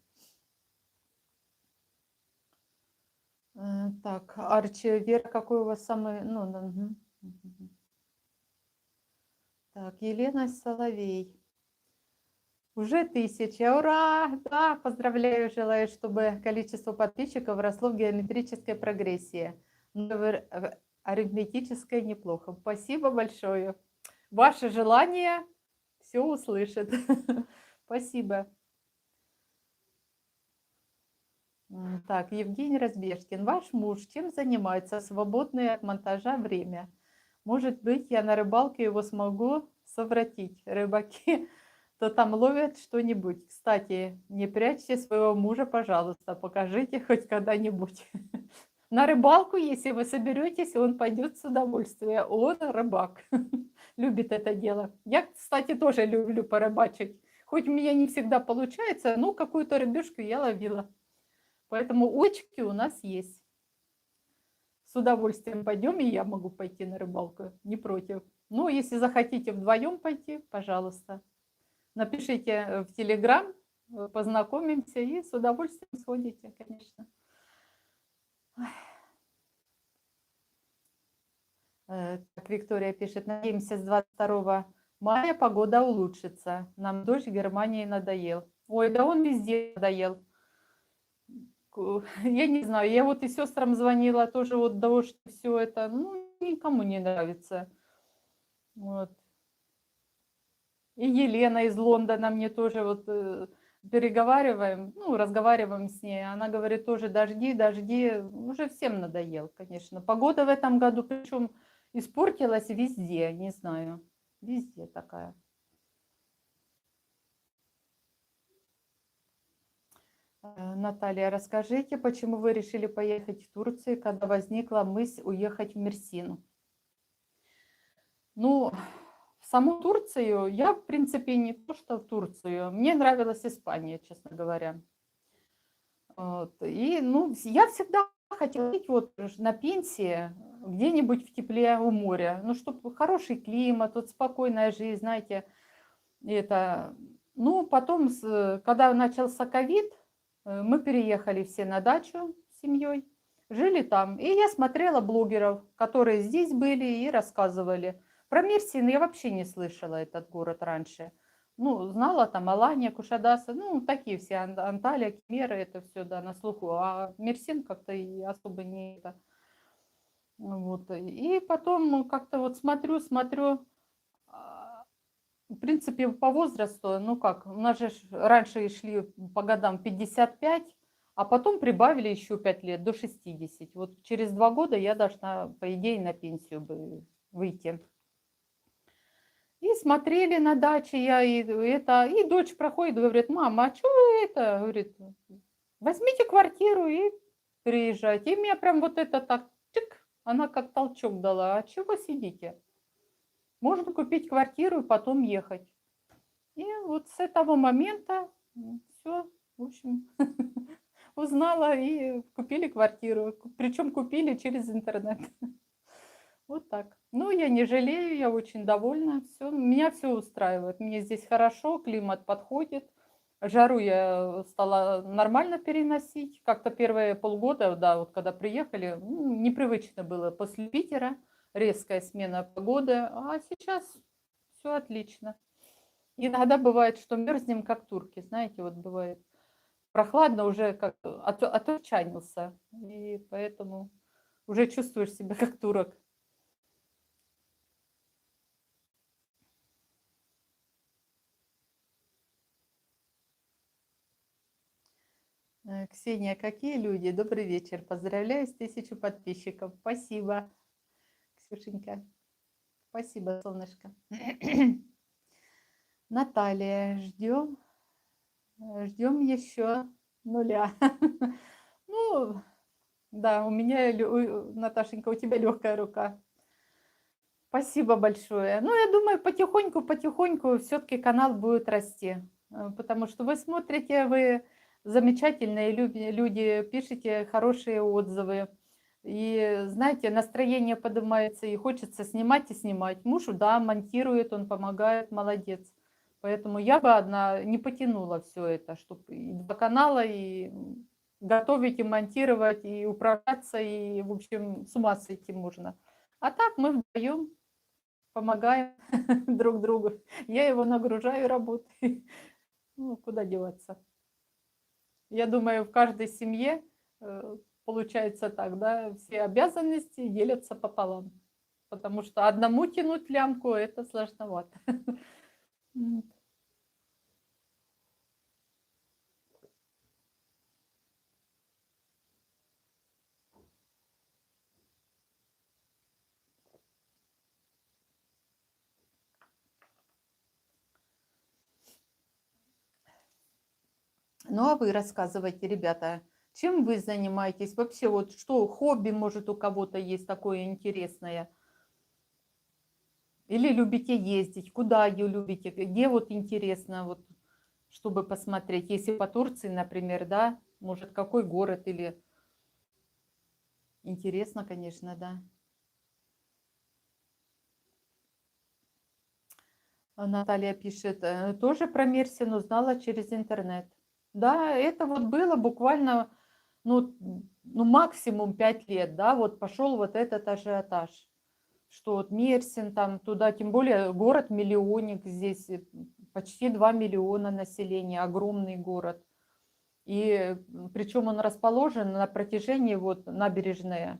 Так, Арчи, Вера, какой у вас самый, ну, да, мгм, мгм. Так, Елена Соловей. Уже 1000. Ура! Да, поздравляю, желаю, чтобы количество подписчиков росло в геометрической прогрессии. Ну, в арифметической неплохо. Спасибо большое. Ваше желание все услышит. Спасибо. Так, Евгений Разбежкин. Ваш муж чем занимается в свободное от монтажа время? Может быть, я на рыбалке его смогу совратить. Рыбаки то там ловят что-нибудь. Кстати, не прячьте своего мужа, пожалуйста, покажите хоть когда-нибудь. На рыбалку, если вы соберетесь, он пойдет с удовольствием. Он рыбак, любит это дело. Я, кстати, тоже люблю порыбачить. Хоть у меня не всегда получается, но какую-то рыбешку я ловила. Поэтому удочки у нас есть. С удовольствием пойдем, и я могу пойти на рыбалку, не против. Ну, если захотите вдвоем пойти, пожалуйста. Напишите в Телеграм, познакомимся и с удовольствием сходите, конечно. Так, Виктория пишет, надеемся, с 22 мая погода улучшится. Нам дождь в Германии надоел. Ой, да он везде надоел. Я не знаю, я вот и сестрам звонила, тоже вот дождь, все это, ну, никому не нравится. Вот. И Елена из Лондона мне тоже вот переговариваем, ну, разговариваем с ней. Она говорит тоже дожди, дожди. Уже всем надоел, конечно. Погода в этом году, причем испортилась везде, не знаю. Везде такая. Наталья, расскажите, почему вы решили поехать в Турцию, когда возникла мысль уехать в Мерсину? Ну, в саму Турцию я, в принципе, не то, что в Турцию. Мне нравилась Испания, честно говоря. Вот. И, ну, я всегда хотела жить вот на пенсии где-нибудь в тепле у моря. Ну, чтобы хороший климат, вот спокойная жизнь, знаете. Это... Ну, потом, когда начался ковид, мы переехали все на дачу с семьей. жили там. И я смотрела блогеров, которые здесь были и рассказывали. Про Мерсин я вообще не слышала этот город раньше. Ну, знала там Алания, Кушадаса, ну, такие все, Анталия, Кемера, это все, да, на слуху. А Мерсин как-то и особо не это. Вот. И потом как-то вот смотрю, в принципе, по возрасту, ну как, у нас же раньше шли по годам 55, а потом прибавили еще 5 лет до 60. Вот через 2 года я должна, по идее, на пенсию бы выйти. И смотрели на даче я, и дочь проходит, говорит, мама, а что вы это, говорит, возьмите квартиру и приезжайте. И меня прям вот это так, чик, она как толчок дала, а чего сидите? Можно купить квартиру и потом ехать. И вот с этого момента все, в общем, узнала и купили квартиру. Причем купили через интернет. Вот так. Ну, я не жалею, я очень довольна. Все, меня все устраивает. Мне здесь хорошо, климат подходит. Жару я стала нормально переносить. Как-то первые полгода, да, вот когда приехали, непривычно было после Питера. Резкая смена погоды. А сейчас все отлично. Иногда бывает, что мерзнем, как турки, знаете, вот бывает прохладно, уже как отурчанился, и поэтому уже чувствуешь себя как турок. Ксения, какие люди? Добрый вечер. Поздравляю с 1000 подписчиков. Спасибо, Ксюшенька. Спасибо, солнышко. Наталья, ждем еще нуля. Ну, да, у меня, Наташенька, у тебя легкая рука. Спасибо большое. Ну, я думаю, потихоньку все-таки канал будет расти, потому что вы смотрите, вы замечательные люди, пишете хорошие отзывы. И, знаете, настроение поднимается, и хочется снимать и снимать. Муж, да, монтирует, он помогает, молодец. Поэтому я бы одна не потянула все это, чтобы и 2 канала, и готовить, и монтировать, и управляться, и, в общем, с ума сойти можно. А так мы вдвоем помогаем друг другу. Я его нагружаю работой. Ну, куда деваться. Я думаю, в каждой семье получается так, да, все обязанности делятся пополам. Потому что одному тянуть лямку – это сложновато. Ну, а вы рассказывайте, ребята, чем вы занимаетесь? Вообще, вот что, хобби, может, у кого-то есть такое интересное? Или любите ездить? Куда ее любите? Где вот интересно, вот, чтобы посмотреть? Если по Турции, например, да, может, какой город или... Интересно, конечно, да. Наталья пишет, тоже про Мерсин узнала через интернет. Да, это вот было буквально, ну, ну максимум 5 лет, да, вот пошел вот этот ажиотаж, что вот Мерсин там туда, тем более город-миллионник здесь, почти 2 миллиона населения, огромный город. И причем он расположен на протяжении вот набережной.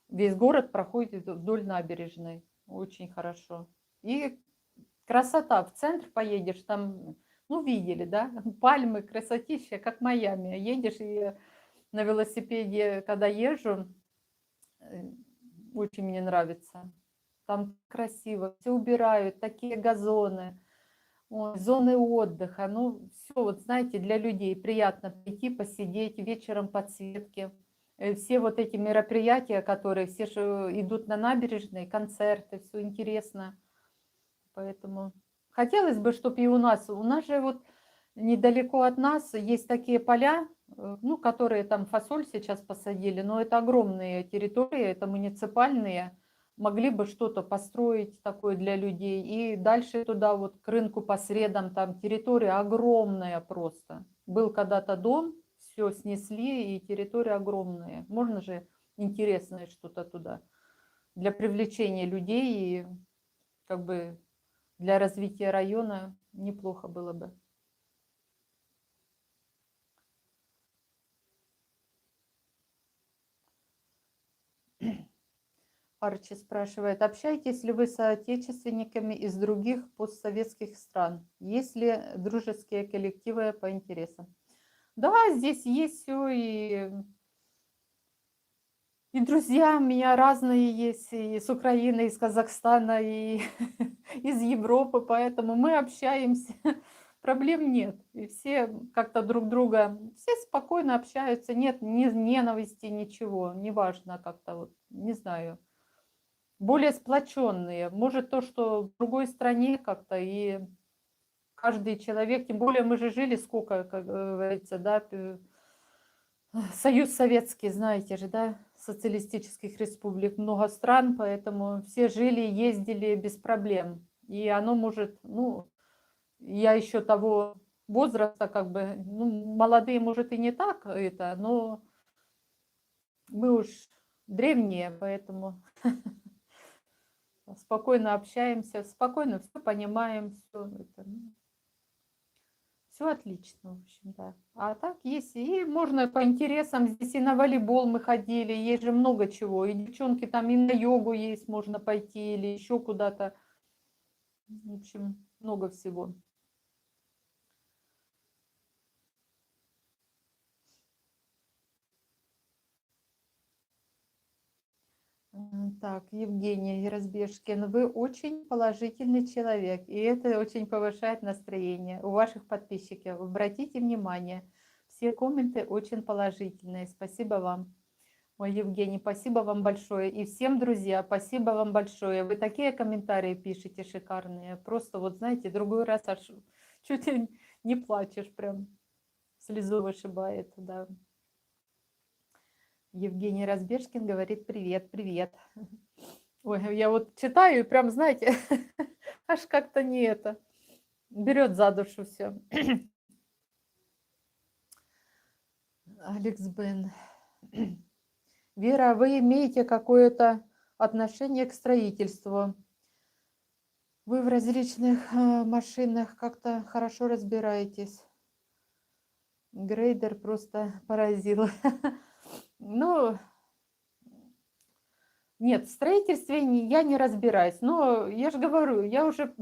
Весь город проходит вдоль набережной. Очень хорошо. И красота. В центр поедешь, там, ну, видели, да? Пальмы, красотища, как Майами. Едешь и на велосипеде, когда езжу, э, очень мне нравится. Там красиво, все убирают, такие газоны. Ой, зоны отдыха, ну, все, вот знаете, для людей приятно прийти, посидеть, вечером подсветки. Все вот эти мероприятия, которые все идут на набережной, концерты, все интересно. Поэтому хотелось бы, чтобы и у нас же вот недалеко от нас есть такие поля, ну, которые там фасоль сейчас посадили, но это огромные территории, это муниципальные, могли бы что-то построить такое для людей. И дальше туда вот к рынку по средам, там территория огромная просто. Был когда-то дом, все снесли, и территория огромная. Можно же интересное что-то туда для привлечения людей и как бы для развития района неплохо было бы. Арчи спрашивает, общаетесь ли вы с соотечественниками из других постсоветских стран? Есть ли дружеские коллективы по интересам? Да, здесь есть все, и друзья у меня разные есть, и с Украины, и с Казахстана, и из Европы, поэтому мы общаемся, проблем нет. И все как-то друг друга, все спокойно общаются, нет ни ненависти, ничего, неважно как-то вот, не знаю. Более сплоченные. Может, то, что в другой стране как-то и каждый человек, тем более мы же жили сколько, как говорится, да, Союз Советский, знаете же, да, социалистических республик, много стран, поэтому все жили, ездили без проблем. И оно может, ну, я еще того возраста, как бы, ну, молодые, может, и не так это, но мы уж древние, поэтому спокойно общаемся, спокойно все понимаем, все это, ну, все отлично, в общем, да. А так есть, и можно по интересам, здесь и на волейбол мы ходили, есть же много чего, и девчонки там и на йогу есть, можно пойти, или еще куда-то, в общем, много всего. Так, Евгений Разбежкин, вы очень положительный человек, и это очень повышает настроение у ваших подписчиков. Обратите внимание, все комменты очень положительные. Спасибо вам. Ой, Евгений, спасибо вам большое. И всем, друзья, спасибо вам большое. Вы такие комментарии пишете шикарные. Просто вот, знаете, другой раз аж чуть ли не плачешь, прям слезу вышибает, да. Евгений Разбежкин говорит привет, привет. Ой, я вот читаю и прям, знаете, аж как-то не это, берет за душу все. Алекс Бен. Вера, вы имеете какое-то отношение к строительству? Вы в различных машинах как-то хорошо разбираетесь. Грейдер просто поразил. Ну, нет, в строительстве я не разбираюсь. Но я же говорю, я уже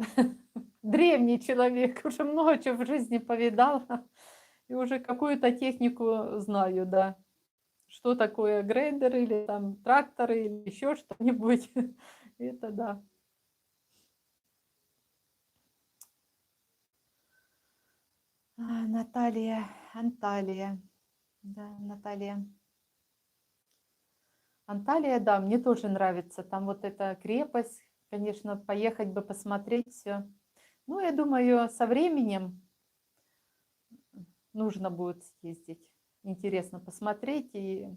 древний человек, уже много чего в жизни повидал. И уже какую-то технику знаю, да. Что такое грейдер или там трактор или еще что-нибудь. Это да. Наталья, Анталия. Да, Наталья. Анталия, да, мне тоже нравится. Там вот эта крепость, конечно, поехать бы посмотреть все. Ну, я думаю, со временем нужно будет съездить. Интересно посмотреть. И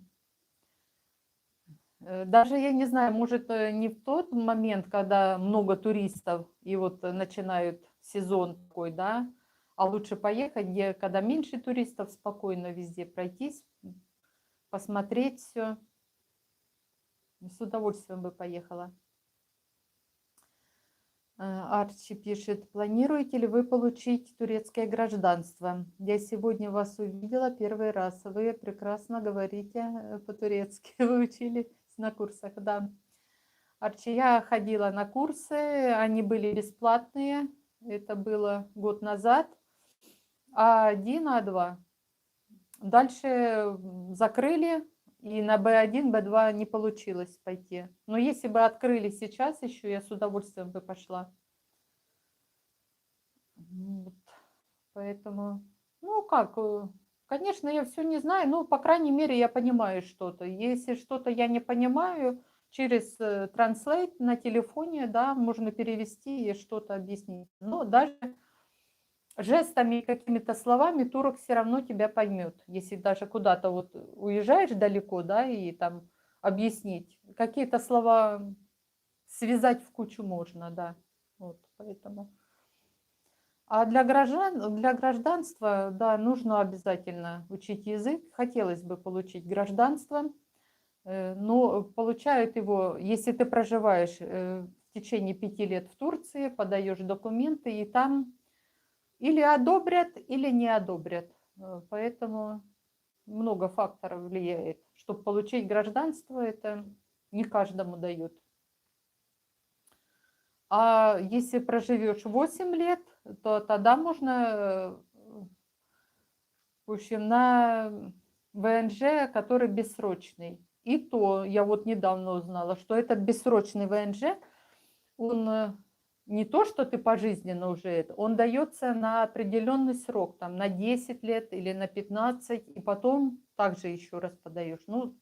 даже, я не знаю, может, не в тот момент, когда много туристов и вот начинают сезон такой, да, а лучше поехать, где, когда меньше туристов, спокойно везде пройтись, посмотреть все. С удовольствием бы поехала. Арчи пишет, планируете ли вы получить турецкое гражданство? Я сегодня вас увидела первый раз. Вы прекрасно говорите по-турецки. Вы учились на курсах, да. Арчи, я ходила на курсы, они были бесплатные. Это было год назад. А1, А2. Дальше закрыли, и на B1, B2 не получилось пойти. Но если бы открыли сейчас еще, я с удовольствием бы пошла. Вот. Поэтому, ну как, конечно, я все не знаю, но, по крайней мере, я понимаю что-то. Если что-то я не понимаю, через Translate на телефоне, да, можно перевести и что-то объяснить. Но даже жестами и какими-то словами турок все равно тебя поймет. Если даже куда-то вот уезжаешь далеко, да, и там объяснить, какие-то слова связать в кучу можно, да. Вот, поэтому. А для для гражданства, да, нужно обязательно учить язык. Хотелось бы получить гражданство. но получают его, если ты проживаешь в течение 5 лет в Турции, подаешь документы, и там или одобрят, или не одобрят. Поэтому много факторов влияет. Чтобы получить гражданство, это не каждому дают. А если проживешь 8 лет, то тогда можно, в общем, на ВНЖ, который бессрочный. И то я вот недавно узнала, что этот бессрочный ВНЖ, он не то, что ты пожизненно уже это, он дается на определенный срок, там на 10 лет или на 15, и потом также еще раз подаешь. Ну,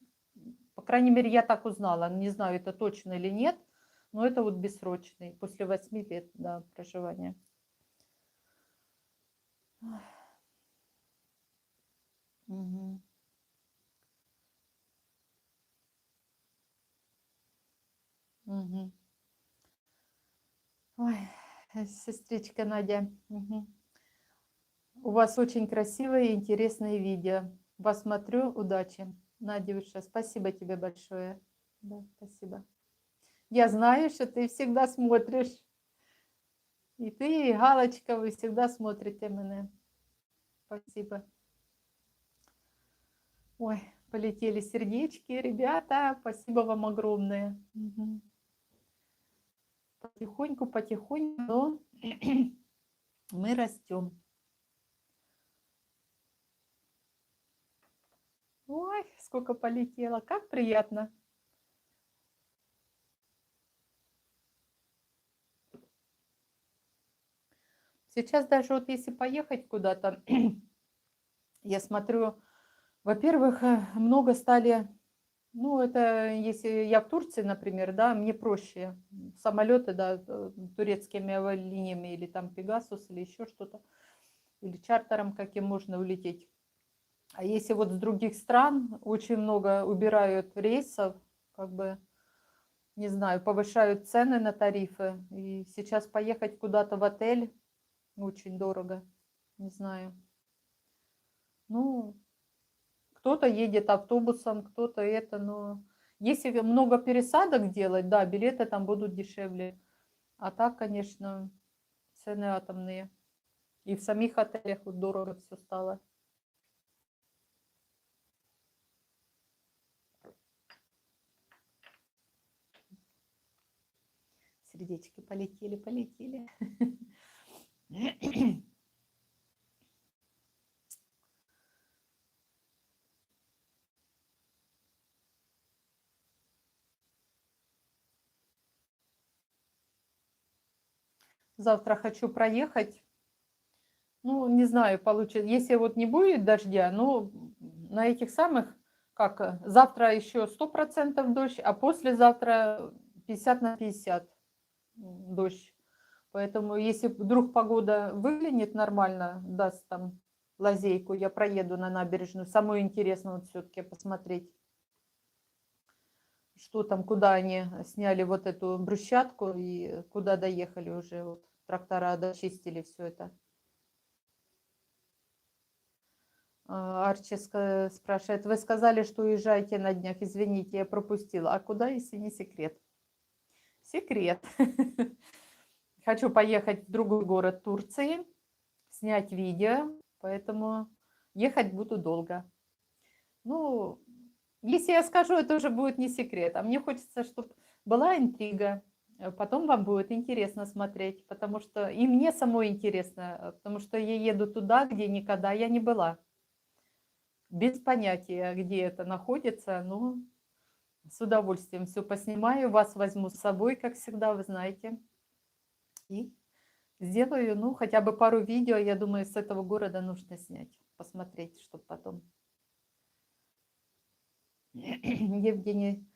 по крайней мере, я так узнала. Не знаю, это точно или нет, но это вот бессрочный, после 8 лет, да, проживания. Угу. Угу. Ой, сестричка Надя, угу. У вас очень красивые и интересные видео. Вас смотрю, удачи. Надюша, спасибо тебе большое. Да, спасибо. Я знаю, что ты всегда смотришь. И ты, и Галочка, вы всегда смотрите меня. Спасибо. Ой, полетели сердечки, ребята. Спасибо вам огромное. Угу. Потихоньку, потихоньку, но мы растем. Ой, сколько полетело, как приятно. Сейчас даже вот если поехать куда-то, я смотрю, во-первых, много стали, ну, это если я в Турции, например, да, мне проще. Самолеты, да, турецкими авиалиниями или там Пегасус или еще что-то, или чартером каким можно улететь. А если вот с других стран очень много убирают рейсов, как бы, не знаю, повышают цены на тарифы. И сейчас поехать куда-то в отель очень дорого, не знаю. Ну, кто-то едет автобусом, кто-то это, но если много пересадок делать, да, билеты там будут дешевле. А так, конечно, цены атомные. И в самих отелях вот дорого все стало. Сердечки полетели, полетели. Завтра хочу проехать. Ну, не знаю, получится. Если вот не будет дождя, ну, на этих самых, как, завтра еще 100% дождь, а послезавтра 50/50 дождь. Поэтому если вдруг погода выглянет нормально, даст там лазейку, я проеду на набережную. Самое интересное вот все-таки посмотреть, что там, куда они сняли вот эту брусчатку и куда доехали уже. Вот, трактора дочистили все это. Арчи спрашивает, вы сказали, что уезжаете на днях. Извините, я пропустила. А куда, если не секрет? Секрет. Хочу поехать в другой город Турции, снять видео, поэтому ехать буду долго. Ну, если я скажу, это уже будет не секрет. А мне хочется, чтобы была интрига. Потом вам будет интересно смотреть, потому что и мне самой интересно, потому что я еду туда, где никогда я не была. Без понятия, где это находится, но с удовольствием все поснимаю, вас возьму с собой, как всегда, вы знаете. И сделаю, ну, хотя бы пару видео, я думаю, с этого города нужно снять, посмотреть, чтобы потом. Евгений,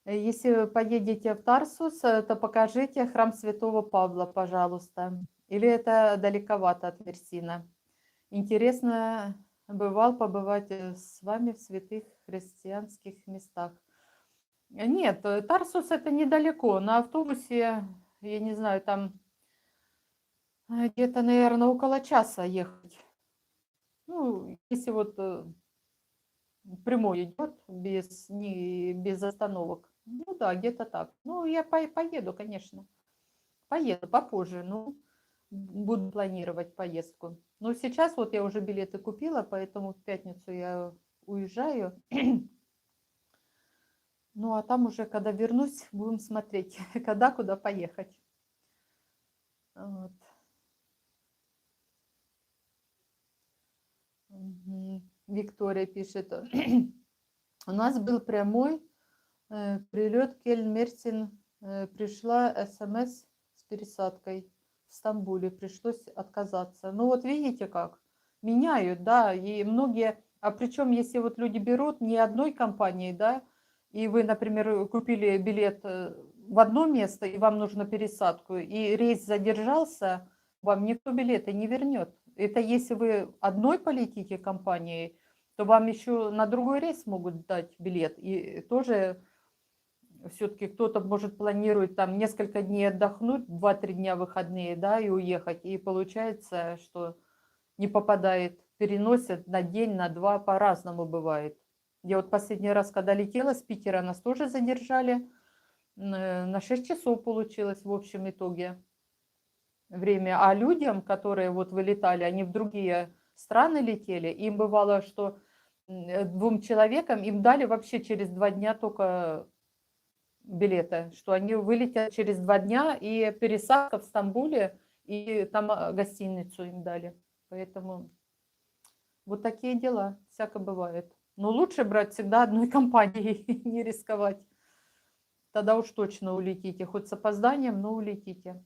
если вы поедете в Тарсус, то покажите храм Святого Павла, пожалуйста. Или это далековато от Мерсина? Интересно, бывал побывать с вами в святых христианских местах. Нет, Тарсус это недалеко. На автобусе, я не знаю, там где-то, наверное, около часа ехать. Ну, если вот прямой идет, без остановок. Ну да, где-то так. Ну, я поеду, конечно. Поеду попозже, ну, буду планировать поездку. Но сейчас вот я уже билеты купила, поэтому в пятницу я уезжаю. Ну, а там уже, когда вернусь, будем смотреть, когда, куда поехать. Вот. Виктория пишет. У нас был прямой прилет Кельн-Мерсин. Пришла СМС с пересадкой в Стамбуле. Пришлось отказаться. Ну вот видите как? Меняют, да. И многие... А причем, если вот люди берут не одной компании, да, и вы, например, купили билет в одно место, и вам нужно пересадку, и рейс задержался, вам никто билеты не вернет. Это если вы одной полетите компанией, то вам еще на другой рейс могут дать билет. И тоже все-таки кто-то, может, планирует там несколько дней отдохнуть, 2-3 дня выходные, да, и уехать. И получается, что не попадает, переносят на день, на два, по-разному бывает. Я вот последний раз, когда летела с Питера, нас тоже задержали. На 6 часов получилось в общем итоге время. А людям, которые вот вылетали, они в другие страны летели, им бывало, что 2 человекам им дали вообще через 2 дня только билеты, что они вылетят через 2 дня, и пересадка в Стамбуле, и там гостиницу им дали. Поэтому вот такие дела, всяко бывает. Но лучше брать всегда одной компанией, не рисковать. Тогда уж точно улетите, хоть с опозданием, но улетите.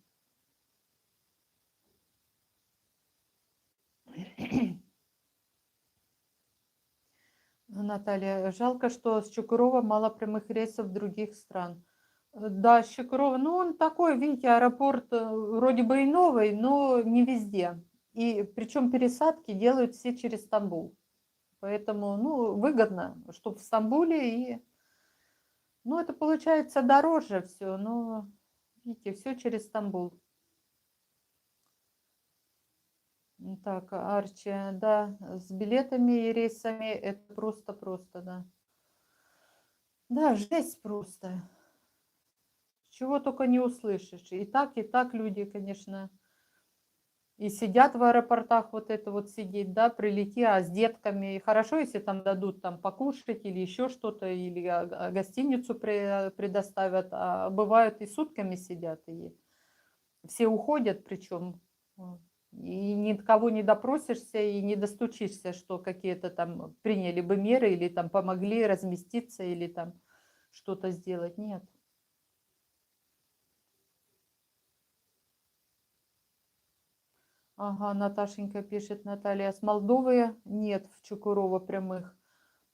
Наталья, жалко, что с Чукурова мало прямых рейсов других стран. Да, с Чукурова, ну он такой, видите, аэропорт вроде бы и новый, но не везде. И причем пересадки делают все через Стамбул. Поэтому, ну, выгодно, чтобы в Стамбуле и... Ну, это получается дороже все, но, видите, все через Стамбул. Так, Арчи, да, с билетами и рейсами это просто, да. Да, жесть просто. Чего только не услышишь. И так люди, конечно, и сидят в аэропортах, вот это вот сидеть, да, прилети, а с детками. И хорошо, если там дадут там покушать или еще что-то, или гостиницу предоставят. А бывают и сутками сидят, и все уходят причем. И никого не допросишься и не достучишься, что какие-то там приняли бы меры или там помогли разместиться или там что-то сделать. Нет. Ага, Наташенька пишет, Наталья, с Молдовы нет в Чукурова прямых.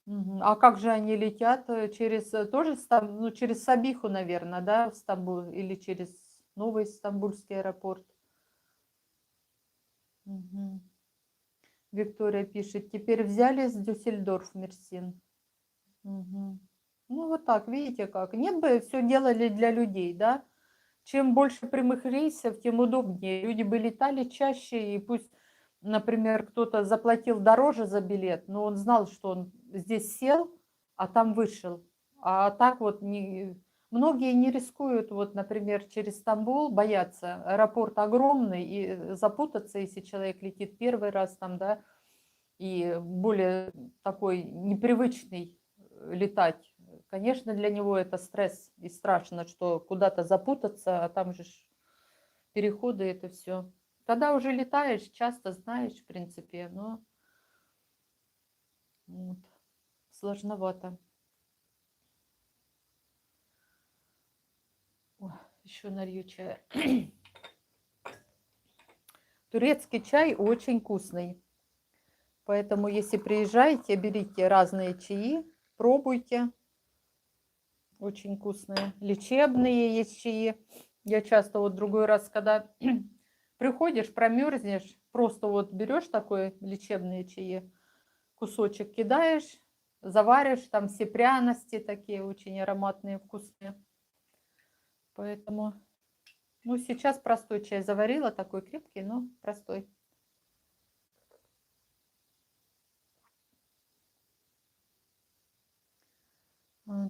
Мгм. А как же они летят? Через тоже ну, через Сабиху, наверное, да, в Стамбул или через новый Стамбульский аэропорт? Мгм. Виктория пишет, теперь взяли с Дюссельдорф Мерсин. Мгм. Ну вот так, видите как. Нет бы все делали для людей, да? Чем больше прямых рейсов, тем удобнее. Люди бы летали чаще, и пусть, например, кто-то заплатил дороже за билет, но он знал, что он здесь сел, а там вышел. А так вот многие не рискуют, вот, например, через Стамбул, боятся. Аэропорт огромный, и запутаться, если человек летит первый раз там, да, и более такой непривычный летать. Конечно, для него это стресс и страшно, что куда-то запутаться, а там же переходы, это все. Когда уже летаешь, часто знаешь, в принципе, но вот, сложновато. Ой, еще налью чая. Турецкий чай очень вкусный. Поэтому, если приезжаете, берите разные чаи, пробуйте. Очень вкусные. Лечебные есть чаи. Я часто вот другой раз, когда приходишь, промерзнешь, просто вот берешь такой лечебные чаи, кусочек кидаешь, заваришь, там все пряности такие очень ароматные, вкусные. Поэтому, ну, сейчас простой чай заварила, такой крепкий, но простой.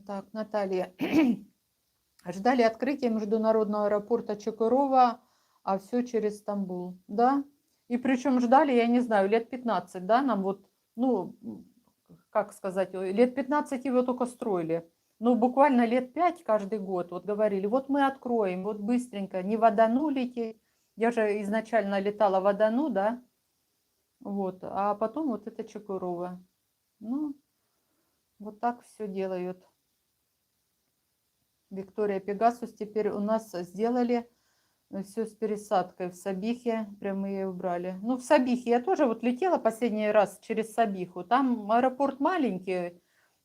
Так, Наталья. Ждали открытия международного аэропорта Чукурова, а все через Стамбул. Да? И причем ждали, я не знаю, лет 15, да, нам вот, ну, как сказать, лет 15 его только строили. Ну, буквально лет 5 каждый год вот говорили, вот мы откроем, вот быстренько, не в Адану лететь. Я же изначально летала в Адану, да, вот, а потом вот это Чукурова. Ну, вот так все делают. Виктория Пегасус теперь у нас сделали все с пересадкой в Сабихе, прям мы ее убрали. Ну, в Сабихе я тоже вот летела последний раз через Сабиху. Там аэропорт маленький,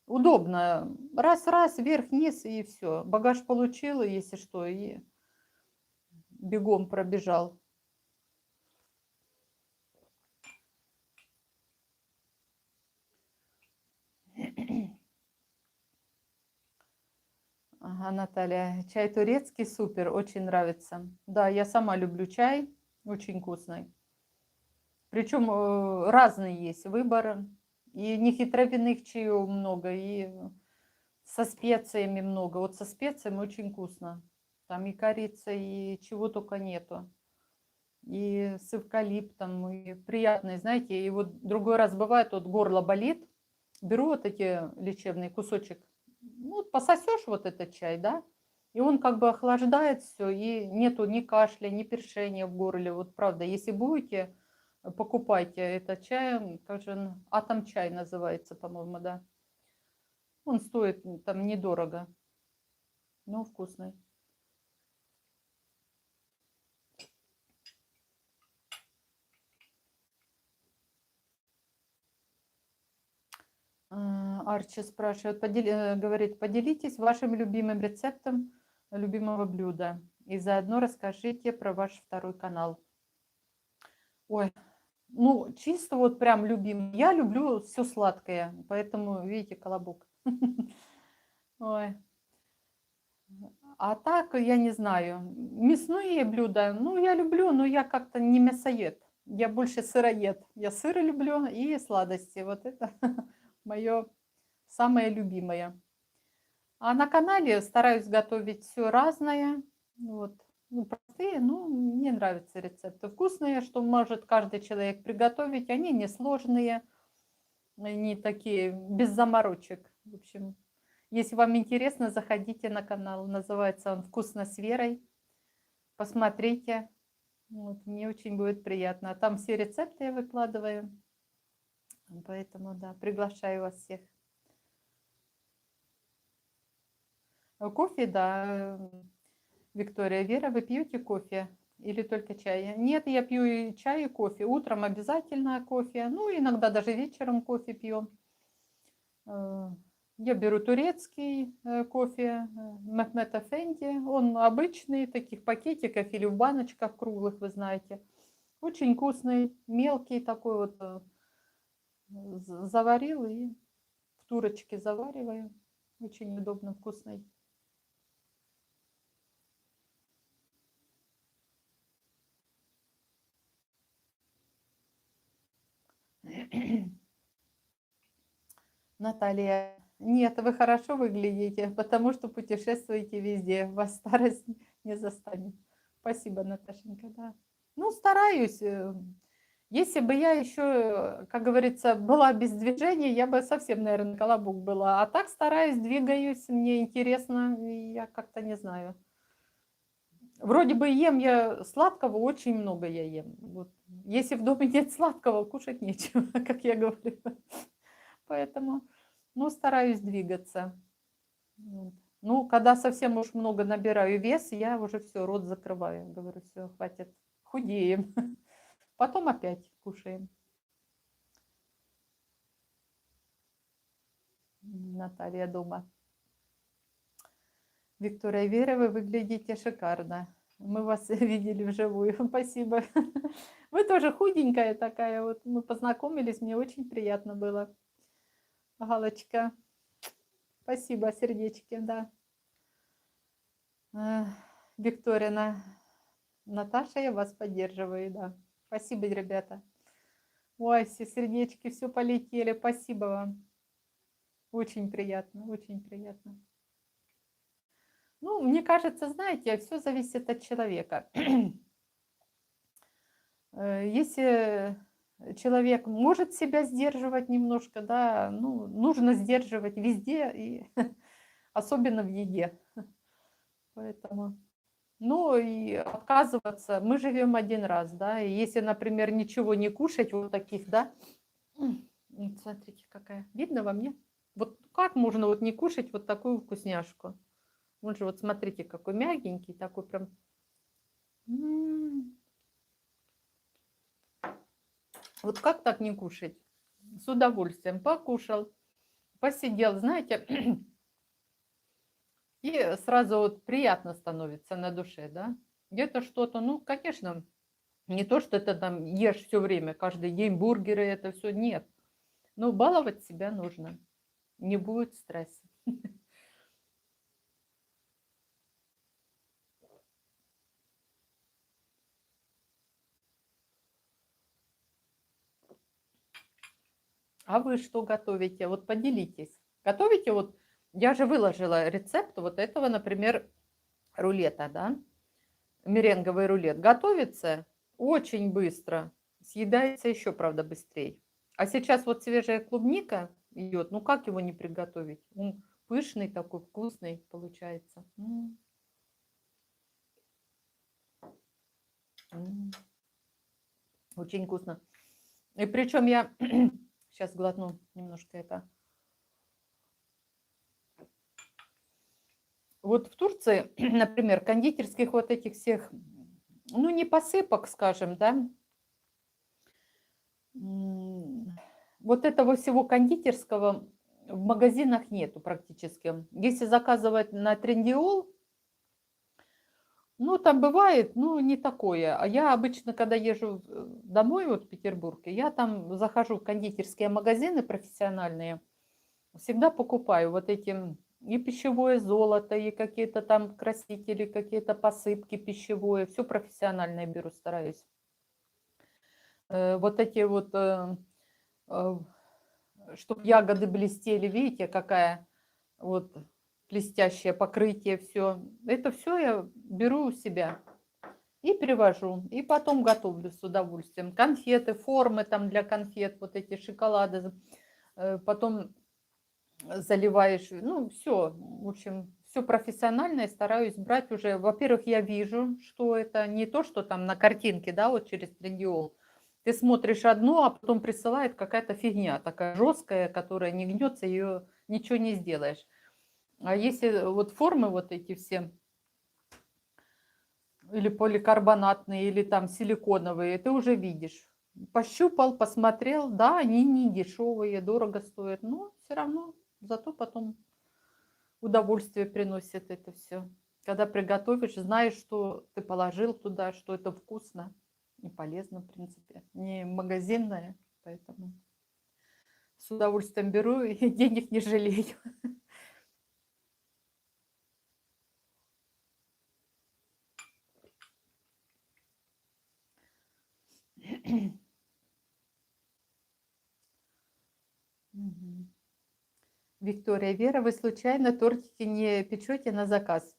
удобно. Раз-раз, вверх-вниз и все. Багаж получила, если что, и бегом пробежал. Ага, Наталья, чай турецкий супер, очень нравится. Да, я сама люблю чай, очень вкусный. Причем разный есть выбор. И нехитровинных чаев много, и со специями много. Вот со специями очень вкусно. Там и корица, и чего только нету. И с эвкалиптом, и приятный, знаете. И вот другой раз бывает, вот горло болит, беру вот эти лечебный кусочек, ну, вот пососешь вот этот чай, да, и он как бы охлаждает все, и нету ни кашля, ни першения в горле. Вот правда, если будете, покупайте этот чай, как же он, Атом чай называется, по-моему, да. Он стоит там недорого, но вкусный. Арчи спрашивает, говорит, поделитесь вашим любимым рецептом любимого блюда и заодно расскажите про ваш второй канал. Ой, ну чисто вот прям любимый. Я люблю все сладкое, поэтому, видите, колобок. Ой. А так, я не знаю, мясные блюда, ну, я люблю, но я как-то не мясоед. Я больше сыроед. Я сыры люблю и сладости. Вот это мое самое любимое. А на канале стараюсь готовить все разное. Вот. Ну, простые, ну, мне нравятся рецепты. Вкусные, что может каждый человек приготовить. Они несложные, они такие, без заморочек. В общем, если вам интересно, заходите на канал. Называется он «Вкусно с Верой». Посмотрите. Вот, мне очень будет приятно. А там все рецепты я выкладываю. Поэтому, да, приглашаю вас всех. Кофе, да, Виктория. Вера, вы пьете кофе или только чай? Нет, я пью и чай, и кофе. Утром обязательно кофе. Ну, иногда даже вечером кофе пью. Я беру турецкий кофе Мехмед Эфенди. Он обычный, таких пакетиков или в баночках круглых, вы знаете. Очень вкусный, мелкий такой вот. Заварил и в турочке завариваю. Очень удобно, вкусный. Наталья, нет, вы хорошо выглядите, потому что путешествуете везде. Вас старость не застанет. Спасибо, Наташенька, да. Ну, стараюсь. Если бы я еще, как говорится, была без движения, я бы совсем, наверное, колобок была. А так стараюсь, двигаюсь, мне интересно, и я как-то не знаю. Вроде бы ем я сладкого, очень много я ем. Вот. Если в доме нет сладкого, кушать нечего, как я говорю. Поэтому, ну, стараюсь двигаться. Вот. Ну, когда совсем уж много набираю вес, я уже все, рот закрываю. Говорю, все, хватит, худеем. Потом опять кушаем. Наталья дома. Виктория, Вера, вы выглядите шикарно. Мы вас видели вживую. Спасибо. Вы тоже худенькая такая. Вот мы познакомились, мне очень приятно было. Галочка. Спасибо, сердечки, да. Викторина. Наташа, я вас поддерживаю, да. Спасибо, ребята. Ой, все сердечки, все полетели. Спасибо вам. Очень приятно, очень приятно. Ну, мне кажется, знаете, все зависит от человека. Если человек может себя сдерживать немножко, да, ну, нужно сдерживать везде, и особенно в еде. Поэтому, ну, и отказываться. Мы живем один раз, да, и если, например, ничего не кушать, вот таких, да, вот смотрите, какая, видно во мне? Вот как можно вот не кушать вот такую вкусняшку? Он же вот смотрите, какой мягенький, такой прям. М. Вот как так не кушать? С удовольствием покушал, посидел, знаете, и сразу вот приятно становится на душе, да. Где-то что-то, ну, конечно, не то, что ты там ешь все время, каждый день бургеры, это все, нет. Но баловать себя нужно, не будет стресса. А вы что готовите? Вот поделитесь. Готовите вот, я же выложила рецепт вот этого, например, рулета, да, меренговый рулет. Готовится очень быстро, съедается еще, правда, быстрее. А сейчас вот свежая клубника идет, ну как его не приготовить? Он пышный такой, вкусный получается. М. Очень вкусно. И причем я сейчас глотну немножко это. Вот в Турции, например, кондитерских вот этих всех, ну, не посыпок, скажем, да, вот этого всего кондитерского в магазинах нету практически. Если заказывать на Трендиол, ну, там бывает, ну, не такое. А я обычно, когда езжу домой, вот в Петербурге, я там захожу в кондитерские магазины профессиональные, всегда покупаю вот эти и пищевое золото, и какие-то там красители, какие-то посыпки пищевое. Все профессиональное беру, стараюсь. Вот эти вот, чтобы ягоды блестели, видите, какая вот блестящее покрытие, все. Это все я беру у себя и привожу, и потом готовлю с удовольствием. Конфеты, формы там для конфет, вот эти шоколады, потом заливаешь, ну, все, в общем, все профессиональное стараюсь брать уже. Во-первых, я вижу, что это не то, что там на картинке, да, вот через Трендиол. Ты смотришь одно, а потом присылает какая-то фигня такая жесткая, которая не гнется, ее ничего не сделаешь. А если вот формы вот эти все, или поликарбонатные, или там силиконовые, ты уже видишь. Пощупал, посмотрел, да, они не дешевые, дорого стоят, но все равно зато потом удовольствие приносит это все. Когда приготовишь, знаешь, что ты положил туда, что это вкусно и полезно, в принципе. Не магазинное, поэтому с удовольствием беру и денег не жалею. Мгм. Виктория, Вера, вы случайно тортики не печете на заказ?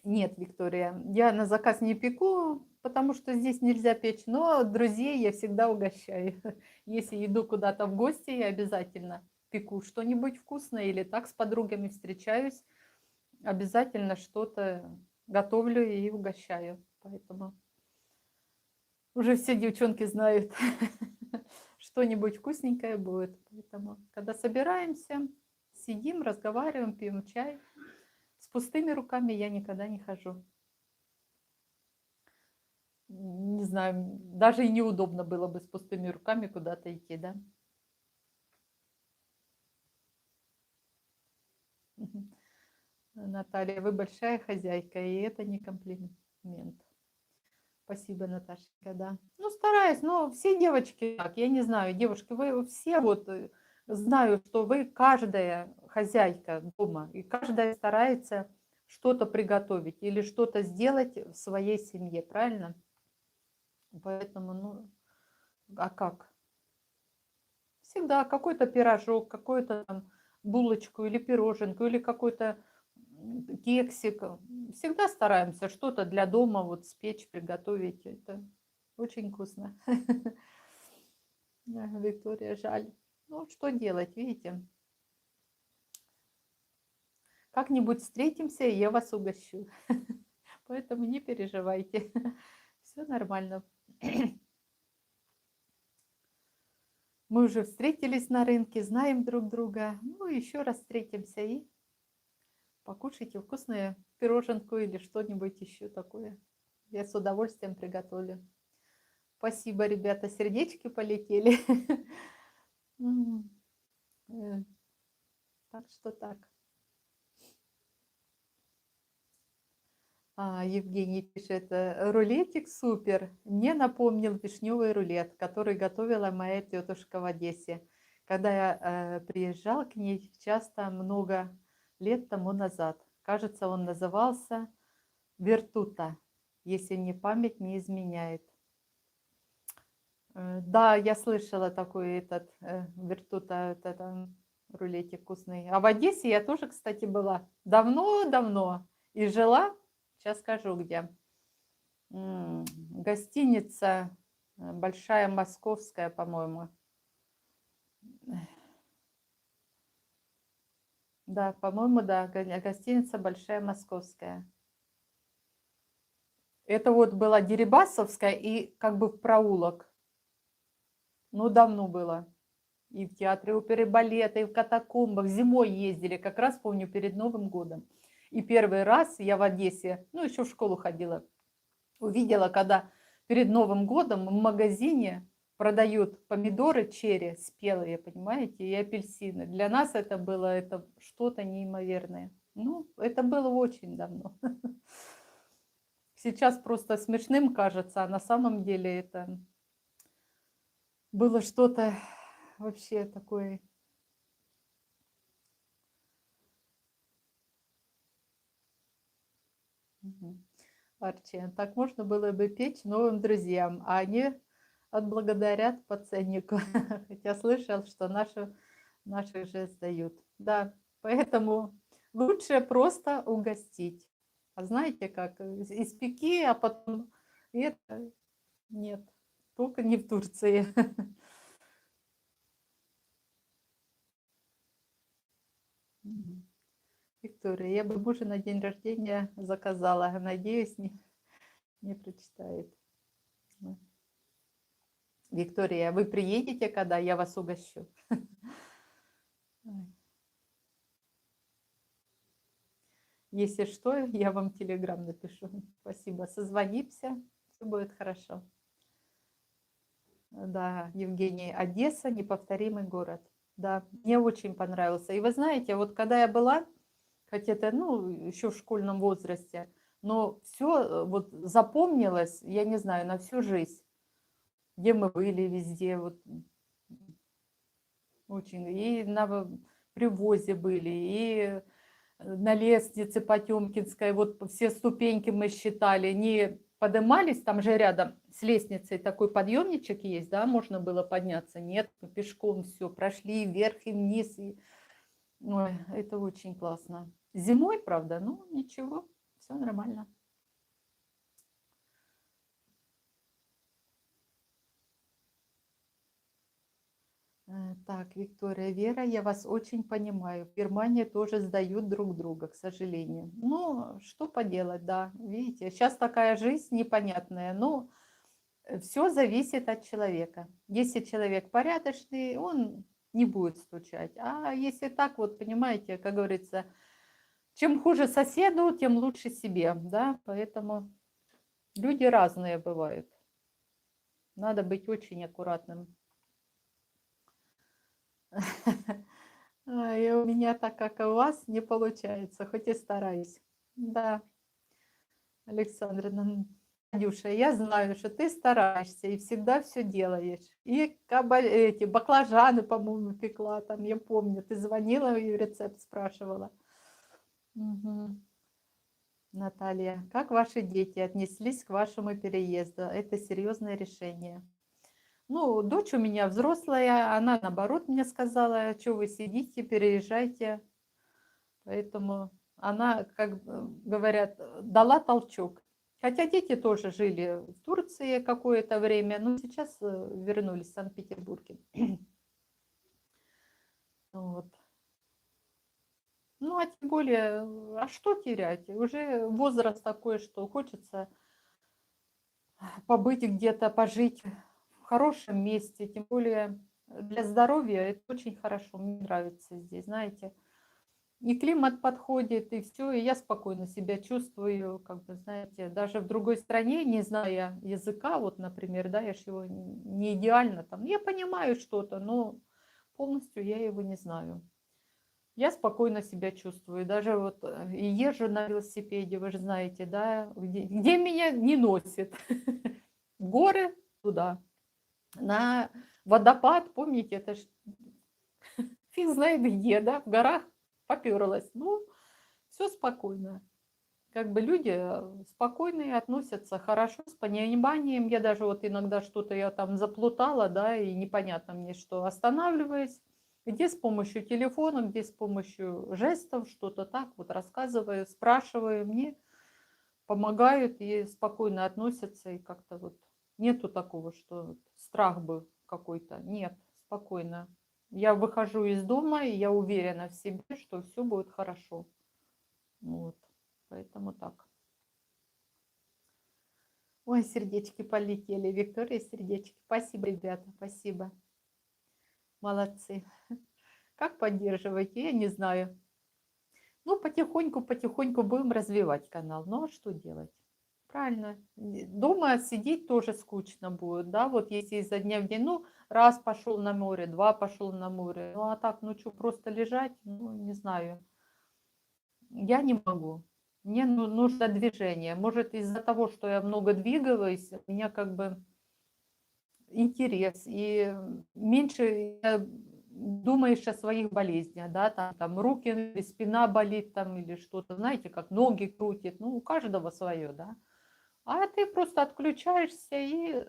Нет, Виктория, я на заказ не пеку, потому что здесь нельзя печь, но друзей я всегда угощаю. Если иду куда-то в гости, я обязательно пеку что-нибудь вкусное или так с подругами встречаюсь, обязательно что-то готовлю и угощаю. Поэтому уже все девчонки знают, что-нибудь вкусненькое будет. Поэтому, когда собираемся, сидим, разговариваем, пьем чай. С пустыми руками я никогда не хожу. Не знаю, даже и неудобно было бы с пустыми руками куда-то идти, да? Мгм. Наталья, вы большая хозяйка, и это не комплимент. Спасибо, Наташенька, да. Ну, стараюсь, но все девочки так, я не знаю, девушки, вы все вот, знаю, что вы каждая хозяйка дома, и каждая старается что-то приготовить или что-то сделать в своей семье, правильно? Поэтому, ну, а как? Всегда какой-то пирожок, какое-то там булочку или пироженку, или какой-то кексик. Всегда стараемся что-то для дома вот спечь, приготовить. Это очень вкусно. Виктория, жаль. Ну, что делать, видите? Как-нибудь встретимся, и я вас угощу. Поэтому не переживайте. Все нормально. Мы уже встретились на рынке, знаем друг друга. Ну, еще раз встретимся и покушайте вкусную пироженку или что-нибудь еще такое. Я с удовольствием приготовлю. Спасибо, ребята, сердечки полетели. Так что так. Евгений пишет, рулетик супер. Мне напомнил вишневый рулет, который готовила моя тетушка в Одессе, когда я приезжал к ней часто много лет тому назад. Кажется, он назывался вертута, если мне память не изменяет. Да, я слышала такой этот вертута, это рулетик вкусный. А в Одессе я тоже, кстати, была давно-давно и жила. Сейчас скажу, где. Гостиница Большая Московская, по-моему. Да, по-моему, да, гостиница Большая Московская. Это вот была Дерибасовская и как бы в проулок. Ну, давно было. И в театре оперы и балета, и в катакомбах. Зимой ездили, как раз помню, перед Новым годом. И первый раз я в Одессе, ну, еще в школу ходила, увидела, когда перед Новым годом в магазине продают помидоры черри спелые, понимаете, и апельсины. Для нас это было что-то неимоверное. Ну, это было очень давно. Сейчас просто смешным кажется, а на самом деле это было что-то вообще такое. Арчи, так можно было бы печь новым друзьям, а они отблагодарят по ценнику. Хотя слышал, что наших же сдают. Да, поэтому лучше просто угостить. А знаете как? Испеки, а потом это нет. Только не в Турции. Виктория, я бы мужа на день рождения заказала. Надеюсь, не прочитает. Виктория, вы приедете, когда я вас угощу? Если что, я вам телеграм напишу. Спасибо. Созвонимся, все будет хорошо. Да, Евгений, Одесса – неповторимый город. Да, мне очень понравился. И вы знаете, вот когда я была, хотя это, ну, еще в школьном возрасте, но все вот запомнилось, я не знаю, на всю жизнь. Где мы были везде, вот очень. И на привозе были, и на лестнице Потемкинской, вот все ступеньки мы считали, не поднимались, там же рядом с лестницей такой подъемничек есть, да, можно было подняться. Нет, пешком все, прошли вверх и вниз. Ой, это очень классно. Зимой, правда, ну ничего, все нормально. Так, Виктория, Вера, я вас очень понимаю. В Германии тоже сдают друг друга, к сожалению. Ну, что поделать, да, видите, сейчас такая жизнь непонятная, но все зависит от человека. Если человек порядочный, он не будет стучать. А если так вот, понимаете, как говорится, чем хуже соседу, тем лучше себе, да, поэтому люди разные бывают. Надо быть очень аккуратным. И у меня так, как и у вас, не получается, хоть и стараюсь. Да, Александра, Надюша, я знаю, что ты стараешься и всегда все делаешь. И эти баклажаны, по-моему, пекла там, я помню. Ты звонила и рецепт спрашивала. Угу. Наталья, как ваши дети отнеслись к вашему переезду? Это серьезное решение. Ну, дочь у меня взрослая, она наоборот мне сказала, что вы сидите, переезжайте. Поэтому она, как говорят, дала толчок. Хотя дети тоже жили в Турции какое-то время, но сейчас вернулись в Санкт-Петербурге. Вот. Ну, а тем более, а что терять? Уже возраст такой, что хочется побыть где-то, пожить в хорошем месте. Тем более для здоровья это очень хорошо. Мне нравится здесь, знаете. И климат подходит, и все, и я спокойно себя чувствую, как бы, знаете, даже в другой стране, не зная языка, вот, например, да, я ж его не идеально там, я понимаю что-то, но полностью я его не знаю. Я спокойно себя чувствую, даже вот и езжу на велосипеде, вы же знаете, да, где меня не носит. В горы туда, на водопад, помните, это ж фиг знает где, да, в горах поперлась. Ну, все спокойно. Как бы люди спокойные относятся, хорошо, с пониманием. Я даже вот иногда что-то я там заплутала, да, и непонятно мне что. Останавливаюсь, где с помощью телефона, где с помощью жестов, что-то так вот рассказываю, спрашиваю, мне помогают и спокойно относятся, и как-то вот нету такого, что страх бы какой-то. Нет, спокойно. Я выхожу из дома, и я уверена в себе, что все будет хорошо. Вот, поэтому так. Ой, сердечки полетели. Виктория, сердечки. Спасибо, ребята, спасибо. Молодцы. Как поддерживаете, я не знаю. Ну, потихоньку будем развивать канал. Ну, а что делать? Правильно. Дома сидеть тоже скучно будет, да, вот если изо дня в день, ну, раз пошел на море, два пошел на море, ну, а так, ну, что, просто лежать, ну, не знаю. Я не могу. Мне нужно движение. Может, из-за того, что я много двигаюсь, у меня как бы интерес, и меньше думаешь о своих болезнях, да, там руки, или спина болит, там, или что-то, знаете, как ноги крутит, ну, у каждого свое, да. А ты просто отключаешься и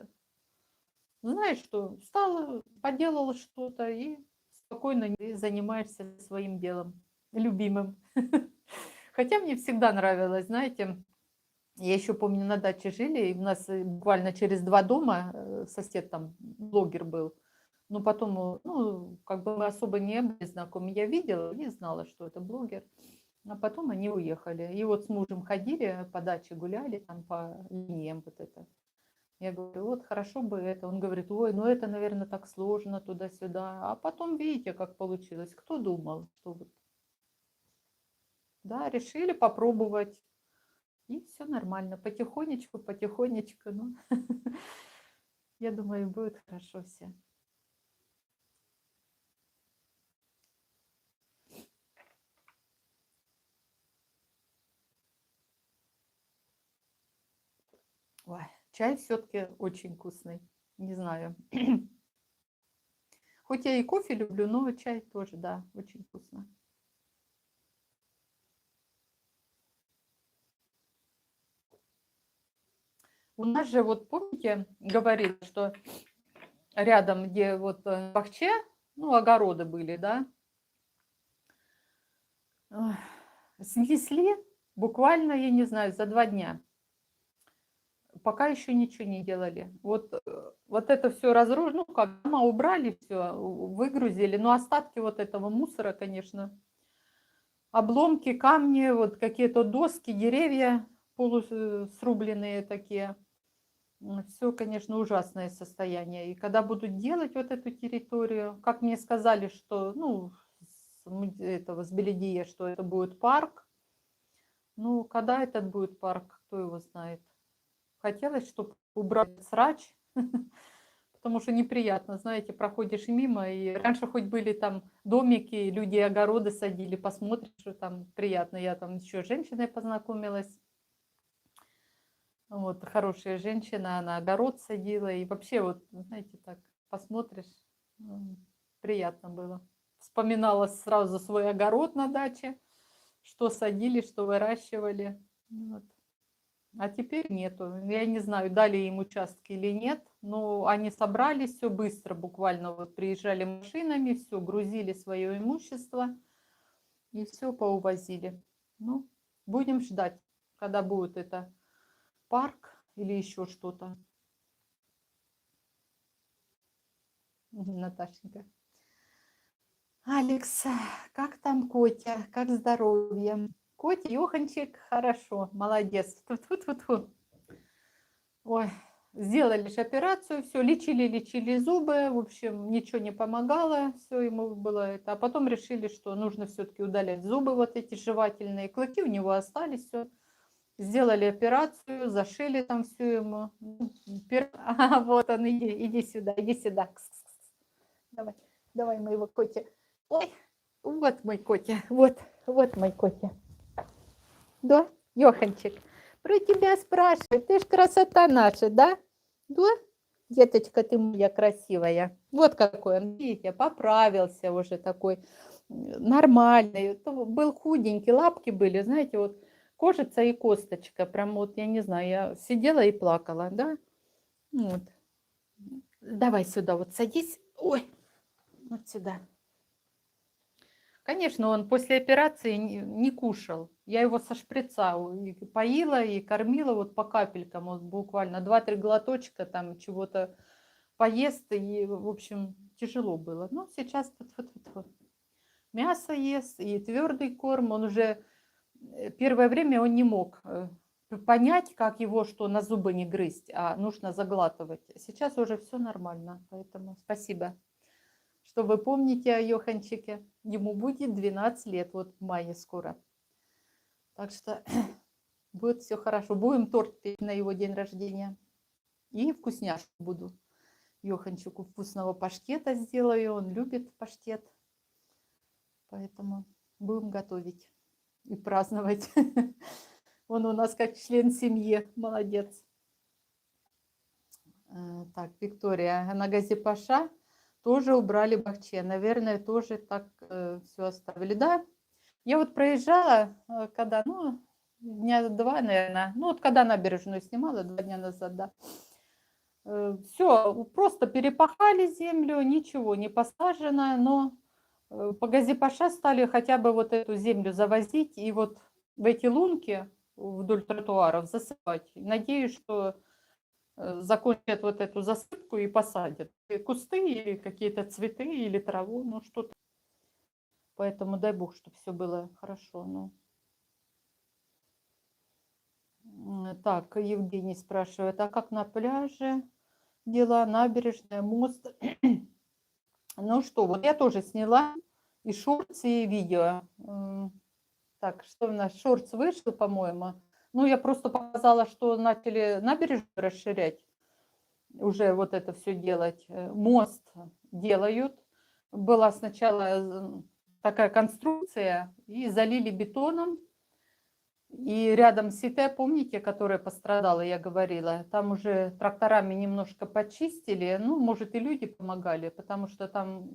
знаешь, что встала, поделала что-то и спокойно занимаешься своим делом, любимым. Хотя мне всегда нравилось, знаете, я еще помню, на даче жили, и у нас буквально через два дома сосед там блогер был. Но потом, ну, как бы мы особо не были знакомы. Я видела, не знала, что это блогер. А потом они уехали. И вот с мужем ходили по даче, гуляли там по линиям вот это. Я говорю, вот хорошо бы это. Он говорит, ой, ну это, наверное, так сложно туда-сюда. А потом видите, как получилось. Кто думал, что вот, да, решили попробовать. И все нормально. Потихонечку, потихонечку. Ну, я думаю, будет хорошо все. Ой, чай все-таки очень вкусный. Не знаю. Хоть я и кофе люблю, но чай тоже, да, очень вкусно. У нас же, вот помните, говорили, что рядом, где вот Бахче, ну, огороды были, да, снесли буквально, я не знаю, за 2 дня. Пока еще ничего не делали. Вот это все разрушено, ну, как дома убрали, все выгрузили, но остатки вот этого мусора, конечно, обломки, камни, вот какие-то доски, деревья полусрубленные такие. Все, конечно, ужасное состояние. И когда будут делать вот эту территорию, как мне сказали, что, ну, с Беледия, что это будет парк. Ну, когда этот будет парк, кто его знает. Хотелось, чтобы убрать срач, потому что неприятно, знаете, проходишь мимо, и раньше хоть были там домики, люди огороды садили, посмотришь, что там приятно. Я там еще с женщиной познакомилась, вот, хорошая женщина, она огород садила, и вообще вот, знаете, так посмотришь, приятно было. Вспоминала сразу свой огород на даче, что садили, что выращивали. Вот. А теперь нету. Я не знаю, дали им участки или нет, но они собрались все быстро, буквально вот приезжали машинами, все, грузили свое имущество и все поувозили. Ну, будем ждать, когда будет это парк или еще что-то. Наташенька. Алекс, как там Котя? Как здоровье? Котя, Йоханчик, хорошо, молодец. Тьфу-тьфу-тьфу. Ой, сделали же операцию, все, лечили зубы, в общем, ничего не помогало, все ему было это. А потом решили, что нужно все-таки удалять зубы вот эти жевательные, клыки у него остались, все. Сделали операцию, зашили там все ему. Вот он, иди сюда, иди сюда. Давай, давай моего Котя. Ой, вот мой Котя, вот мой Котя. Да, Йоханчик, про тебя спрашивают, ты ж красота наша, да? Да? Деточка, ты моя красивая. Вот какой он, видите, поправился уже такой нормальный. Был худенький, лапки были, знаете, вот кожица и косточка. Прям вот, я не знаю, я сидела и плакала, да? Вот. Давай сюда вот садись. Ой, вот сюда. Конечно, он после операции не кушал. Я его со шприца и поила, и кормила вот по капелькам. Вот буквально 2-3 глоточка там чего-то поест. И, в общем, тяжело было. Но сейчас мясо ест и твердый корм. Он уже первое время он не мог понять, как его, что на зубы не грызть, а нужно заглатывать. Сейчас уже все нормально. Поэтому спасибо. Что вы помните о Йоханчике? Ему будет 12 лет, вот в мае скоро. Так что будет все хорошо. Будем торт печь на его день рождения. И вкусняшку буду. Йоханчику вкусного паштета сделаю. Он любит паштет. Поэтому будем готовить и праздновать. Он у нас как член семьи. Молодец. Так, Виктория. На Газипаша тоже убрали Бахче. Наверное, тоже так все оставили. Да, я вот проезжала, когда, ну, дня 2, наверное, ну, вот когда набережную снимала 2 дня назад, да. Все, просто перепахали землю, ничего не посажено, но по Газипаша стали хотя бы вот эту землю завозить и вот в эти лунки вдоль тротуаров засыпать. Надеюсь, что закончат вот эту засыпку и посадят кусты или какие-то цветы или траву, ну что-то. Поэтому дай бог, чтобы все было хорошо. Ну. Так, Евгений спрашивает, а как на пляже дела, набережная, мост? Ну что, вот я тоже сняла и шортс, и видео. Так, что у нас? Шортс вышел, по-моему. Ну, я просто показала, что начали набережную расширять. Уже вот это все делать. Мост делают. Была сначала такая конструкция, и залили бетоном. И рядом Сите, помните, которая пострадала, я говорила, там уже тракторами немножко почистили, ну, может, и люди помогали, потому что там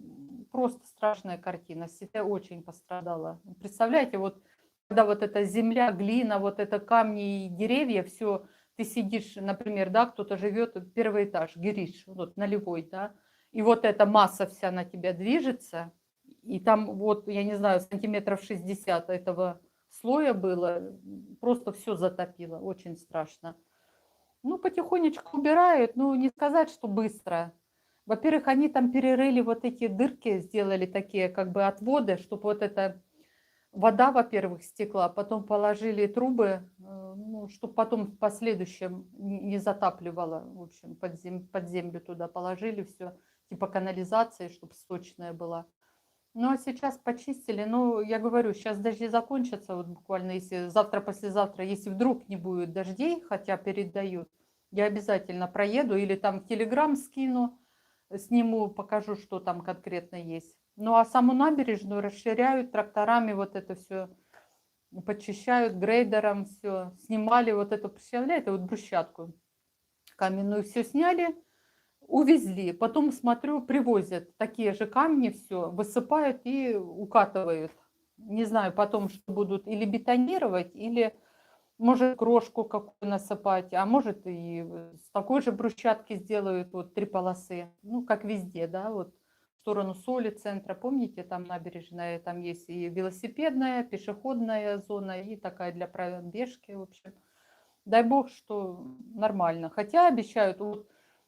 просто страшная картина. Сите очень пострадала. Представляете, вот когда вот эта земля, глина, вот это камни и деревья, все, ты сидишь, например, да, кто-то живет, первый этаж, Гириш, вот нулевой, да, и вот эта масса вся на тебя движется, и там вот, я не знаю, сантиметров 60 этого слоя было, просто все затопило, очень страшно. Ну, потихонечку убирают, ну, не сказать, что быстро. Во-первых, они там перерыли вот эти дырки, сделали такие как бы отводы, чтобы вот эта вода, во-первых, стекла, потом положили трубы, ну, чтобы потом в последующем не затапливало, в общем, под землю туда положили все, типа канализации, чтобы сточная была. Ну, а сейчас почистили. Ну, я говорю, сейчас дожди закончатся, вот буквально, если завтра, послезавтра, если вдруг не будет дождей, хотя передают, я обязательно проеду или там в Телеграм скину, сниму, покажу, что там конкретно есть. Ну, а саму набережную расширяют тракторами, вот это все подчищают, грейдером все. Снимали вот эту, представляете, вот брусчатку каменную, все сняли, увезли. Потом, смотрю, привозят такие же камни, все, высыпают и укатывают. Не знаю потом, что будут или бетонировать, или Может, крошку какую насыпать, а может и с такой же брусчатки сделают вот 3 полосы. Ну, как везде, да, вот в сторону Соли, центра. Помните, там набережная, там есть и велосипедная, пешеходная зона, и такая для пробежки, в общем. Дай бог, что нормально. Хотя обещают, вот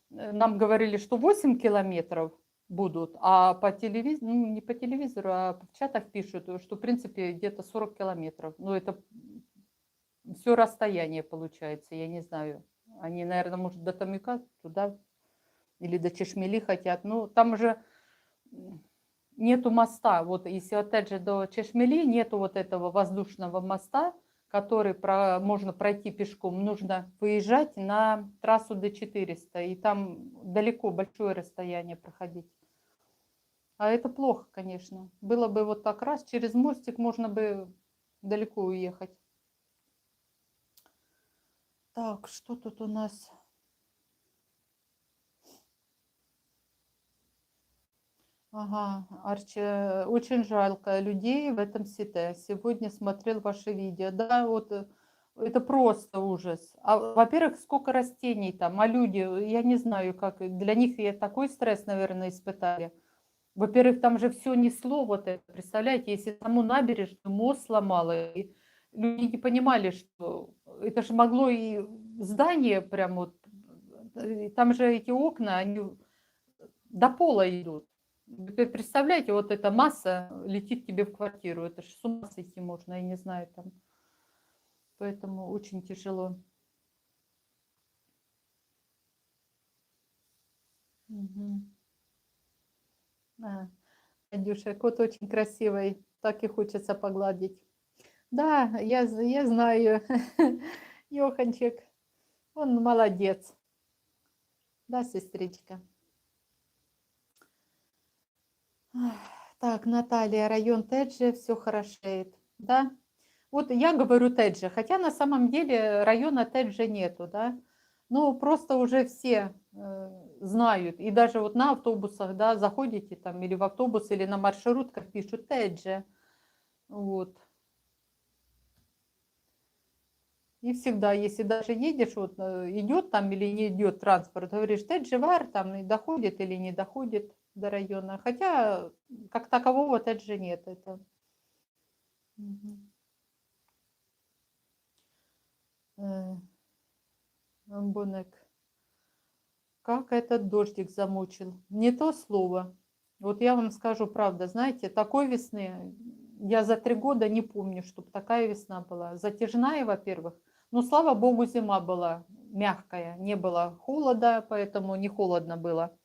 нам говорили, что 8 километров будут, а по телевизору, ну, не по телевизору, а в чатах пишут, что в принципе где-то 40 километров. Ну, это все расстояние получается, я не знаю. Они, наверное, может, до Томика туда или до Чешмели хотят. Ну, там же нету моста. Вот если опять же до Чешмели нету вот этого воздушного моста, который можно пройти пешком. Нужно выезжать на трассу Д400, и там далеко, большое расстояние проходить. А это плохо, конечно. Было бы вот так раз, через мостик можно бы далеко уехать. Так, что тут у нас? Ага, Арчи, очень жалко людей в этом сите. Сегодня смотрел ваши видео. Да, вот это просто ужас. А, во-первых, сколько растений там, а люди, я не знаю, как для них я такой стресс, наверное, испытали. Во-первых, там же все несло вот это. Представляете, если саму набережную мост сломало, и люди не понимали, что это же могло и здание прям вот, там же эти окна, они до пола идут. Вы представляете, вот эта масса летит тебе в квартиру. Это ж с ума сойти можно, я не знаю там. Поэтому очень тяжело. Мгм. А, Надюша, кот очень красивый, так и хочется погладить. Да, я знаю. Йоханчик, он молодец. Да, сестричка. Так, Наталья, район Теджи, все хорошеет. Да? Вот я говорю Теджи, хотя на самом деле района Теджи нету, да. Ну, просто уже все знают. И даже вот на автобусах, да, заходите там или в автобус, или на маршрутках пишут Теджи. Вот. И всегда, если даже едешь, вот идет там или не идет транспорт, говоришь, Теджи-Вар там и доходит или не доходит до района. Хотя как такового Теджи нет. Это... Мгм. Бонек. Как этот дождик замучил. Не то слово. Вот я вам скажу правда, знаете, такой весны я за 3 года не помню, чтобы такая весна была. Затяжная, во-первых. Но, слава богу, зима была мягкая. Не было холода, поэтому не холодно было.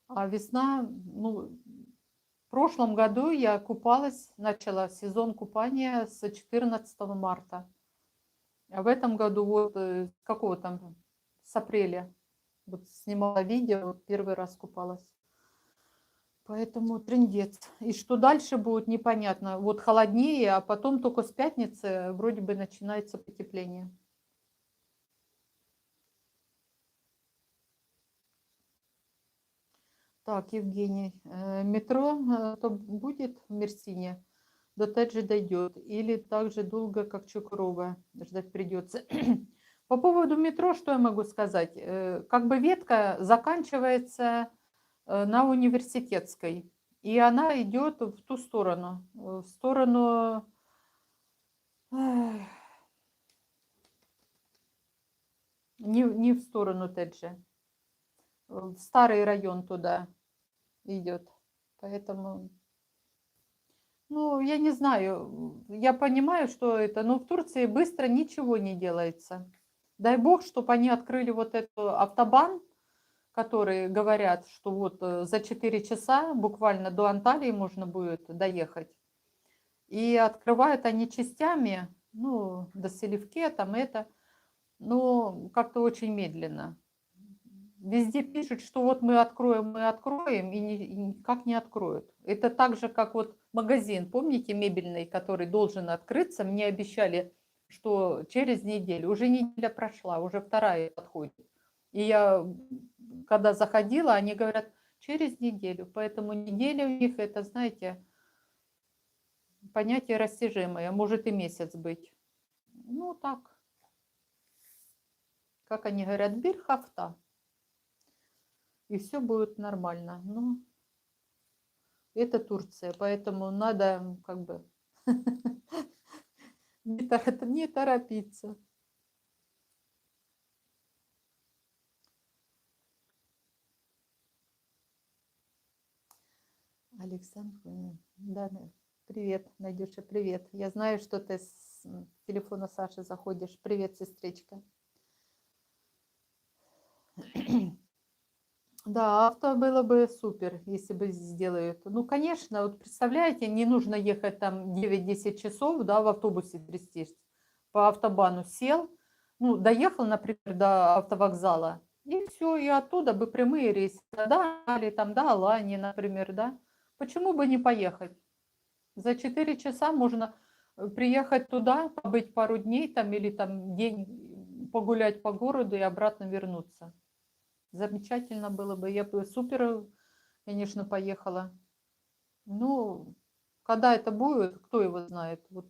А весна, ну, в прошлом году я купалась, начала сезон купания с 14 марта. А в этом году вот с какого там, с апреля. Вот снимала видео, вот первый раз купалась. Поэтому трындец. И что дальше будет, непонятно. Вот холоднее, а потом только с пятницы вроде бы начинается потепление. Так, Евгений, метро то будет в Мерсине? До Теджи дойдет? Или так же долго, как Чукурова, ждать придется? По поводу метро, что я могу сказать? Как бы ветка заканчивается на университетской. И она идет в ту сторону, в сторону, не в сторону Теджи, в старый район туда идет. Поэтому, ну, я не знаю, я понимаю, что это, но в Турции быстро ничего не делается. Дай бог, чтобы они открыли вот этот автобан, которые говорят, что вот за 4 часа буквально до Анталии можно будет доехать. И открывают они частями, ну, до Селивке, там это, но как-то очень медленно. Везде пишут, что вот мы откроем, и никак не откроют. Это так же, как вот магазин, помните, мебельный, который должен открыться, мне обещали, что через неделю, уже неделя прошла, уже вторая подходит. И я, когда заходила, они говорят, через неделю, поэтому неделя у них, это, знаете, понятие растяжимое, может и месяц быть. Ну, так, как они говорят, бир хафта, и все будет нормально. Ну, это Турция, поэтому надо как бы не торопиться. Александр, да, привет, Надюша, привет. Я знаю, что ты с телефона Саши заходишь. Привет, сестричка. Да, авто было бы супер, если бы сделают. Ну, конечно, вот представляете, не нужно ехать там 9-10 часов, да, в автобусе трястись. По автобану сел, ну, доехал, например, до автовокзала, и все, и оттуда бы прямые рейсы, да, или там до Алании, например, да. Почему бы не поехать? За 4 часа можно приехать туда, побыть пару дней там или там день погулять по городу и обратно вернуться. Замечательно было бы. Я бы супер, конечно, поехала. Ну, когда это будет, кто его знает. Вот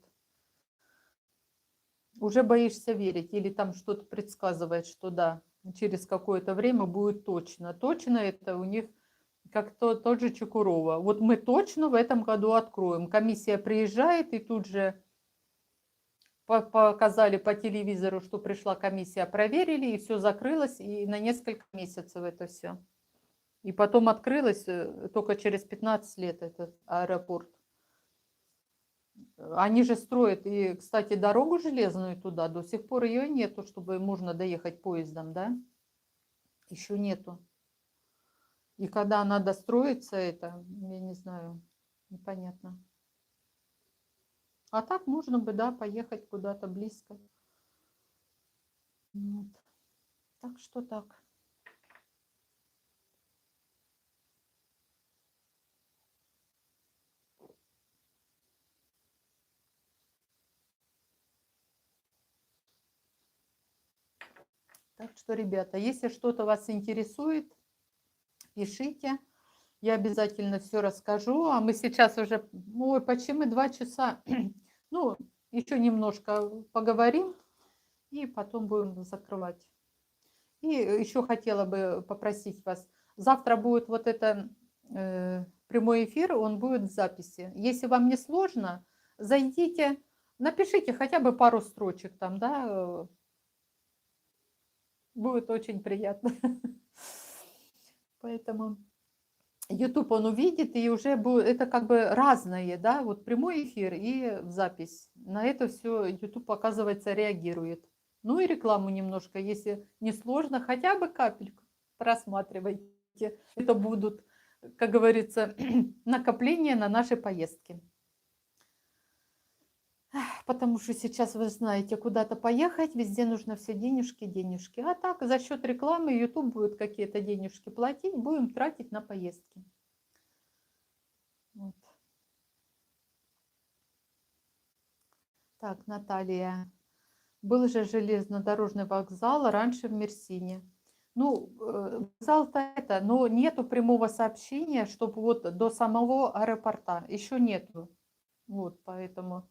уже боишься верить или там что-то предсказывает, что да, через какое-то время будет точно. Точно это у них как тот же Чукурова. Вот мы точно в этом году откроем. Комиссия приезжает и тут же показали по телевизору, что пришла комиссия, проверили, и все закрылось, и на несколько месяцев это все. И потом открылось только через 15 лет этот аэропорт. Они же строят, и, кстати, дорогу железную туда, до сих пор ее нету, чтобы можно доехать поездом, да? Еще нету. И когда она достроится, это, я не знаю, непонятно. А так можно бы, да, поехать куда-то близко. Вот. Так что так. Так что, ребята, если что-то вас интересует, пишите. Я обязательно все расскажу. А мы сейчас уже, ой, почти мы 2 часа. Ну, еще немножко поговорим и потом будем закрывать. И еще хотела бы попросить вас. Завтра будет вот это прямой эфир, он будет в записи. Если вам не сложно, зайдите, напишите хотя бы пару строчек там, да, будет очень приятно. Поэтому YouTube он увидит, и уже будет, это как бы разное, да, вот прямой эфир и в запись. На это все YouTube, оказывается, реагирует. Ну и рекламу немножко, если не сложно, хотя бы капельку просматривайте. Это будут, как говорится, накопления на наши поездки. Потому что сейчас, вы знаете, куда-то поехать, везде нужно все денежки, денежки. А так, за счет рекламы YouTube будет какие-то денежки платить, будем тратить на поездки. Вот. Так, Наталья. Был же железнодорожный вокзал раньше в Мерсине. Ну, вокзал-то это, но нету прямого сообщения, чтобы вот до самого аэропорта. Еще нету. Вот, поэтому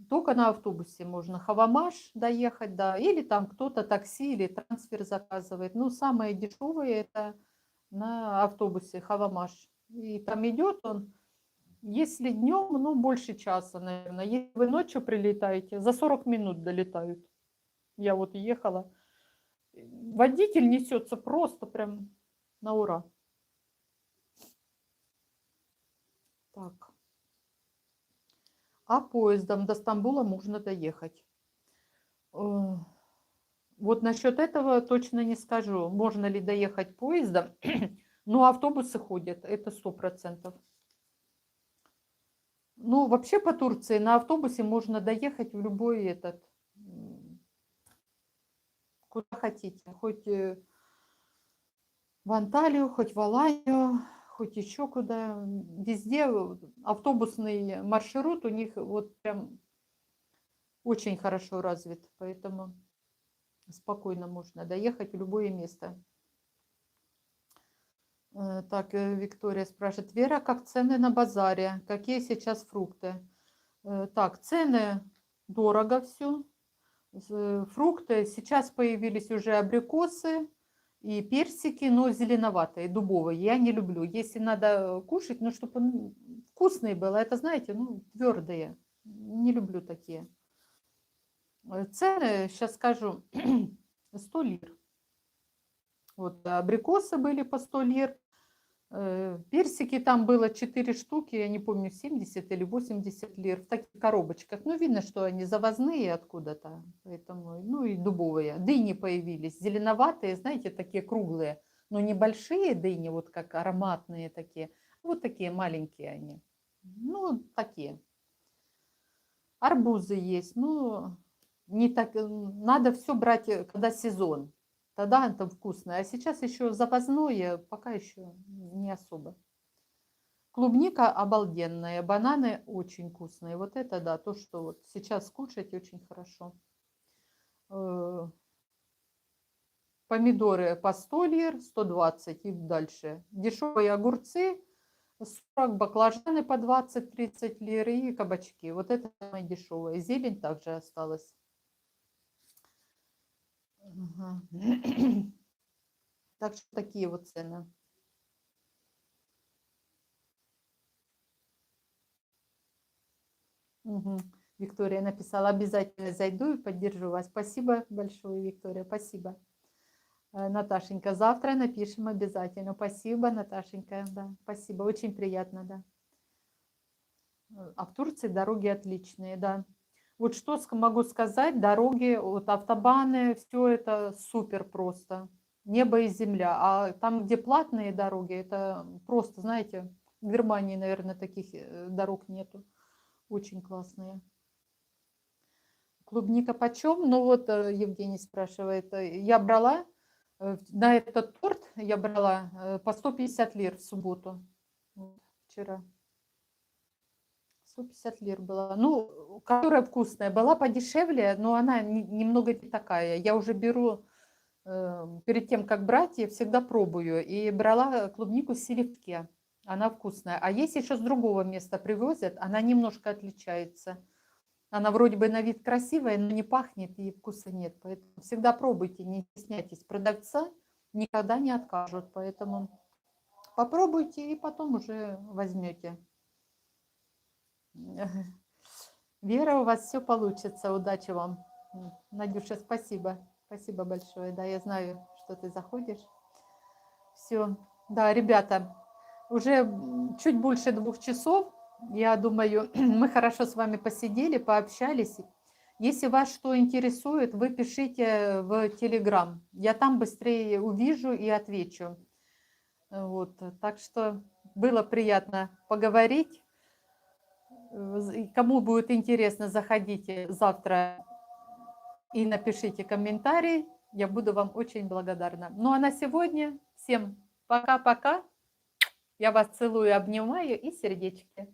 только на автобусе можно Хавамаш доехать, да, или там кто-то такси или трансфер заказывает. Ну, самое дешевое это на автобусе Хавамаш. И там идет он, если днем, ну, больше часа, наверное. Если вы ночью прилетаете, за 40 минут долетают. Я вот ехала. Водитель несется просто прям на ура. Так. А поездом до Стамбула можно доехать. Вот насчет этого точно не скажу, можно ли доехать поездом. Но автобусы ходят, это 100%. Ну, вообще по Турции на автобусе можно доехать в любой этот, куда хотите. Хоть в Анталию, хоть в Аланию, хоть еще куда. Везде автобусный маршрут у них вот прям очень хорошо развит. Поэтому спокойно можно доехать в любое место. Так, Виктория спрашивает. Вера, как цены на базаре? Какие сейчас фрукты? Так, цены дорого все. фрукты. Сейчас появились уже абрикосы и персики, но зеленоватые, дубовые. Я не люблю. Если надо кушать, ну, чтобы он вкусный был, а это, знаете, ну, твердые. Не люблю такие. Цены, сейчас скажу, 100 лир. Вот абрикосы были по 100 лир. Персики там было 4 штуки, я не помню, 70 или 80 лир в таких коробочках. Ну, видно, что они завозные откуда-то, поэтому, ну и дубовые. Дыни появились, зеленоватые, знаете, такие круглые, но небольшие дыни, вот как ароматные такие, вот такие маленькие они. Ну, такие. Арбузы есть, ну, не так, надо все брать, когда сезон. Тогда это вкусно. А сейчас еще завозное, пока еще не особо. Клубника обалденная, бананы очень вкусные. Вот это да, то, что вот сейчас кушать очень хорошо. Помидоры по 100 лир, 120 и дальше. Дешевые огурцы 40, баклажаны по 20-30 лир и кабачки. Вот это самое дешевое. Зелень также осталась. Ага. Так что такие вот цены. Угу. Виктория написала, обязательно зайду и поддержу вас. Спасибо большое, Виктория, спасибо. Наташенька, завтра напишем обязательно. Спасибо, Наташенька, да, спасибо, очень приятно, да. А в Турции дороги отличные, да. Вот что могу сказать, дороги, вот автобаны, все это супер просто. Небо и земля. А там, где платные дороги, это просто, знаете, в Германии, наверное, таких дорог нету. Очень классные. Клубника почем? Ну вот Евгений спрашивает. Я брала на этот торт, я брала по 150 лир в субботу. Вчера. 150 лир была. Ну, которая вкусная. Была подешевле, но она немного не такая. Я уже беру, перед тем, как брать, я всегда пробую. И брала клубнику в Селевке. Она вкусная. А есть еще с другого места привозят, она немножко отличается. Она вроде бы на вид красивая, но не пахнет и вкуса нет. Поэтому всегда пробуйте, не стесняйтесь. Продавца никогда не откажут. Поэтому попробуйте и потом уже возьмете. Вера, у вас все получится. Удачи вам. Надюша, спасибо. Спасибо большое. Да, я знаю, что ты заходишь. Все. Да, ребята, уже чуть больше 2 часов. Я думаю, мы хорошо с вами посидели, пообщались. Если вас что интересует, вы пишите в Телеграм. Я там быстрее увижу и отвечу. Вот. Так что было приятно поговорить. Кому будет интересно, заходите завтра и напишите комментарий. Я буду вам очень благодарна. Ну а на сегодня всем пока-пока. Я вас целую, обнимаю и сердечки.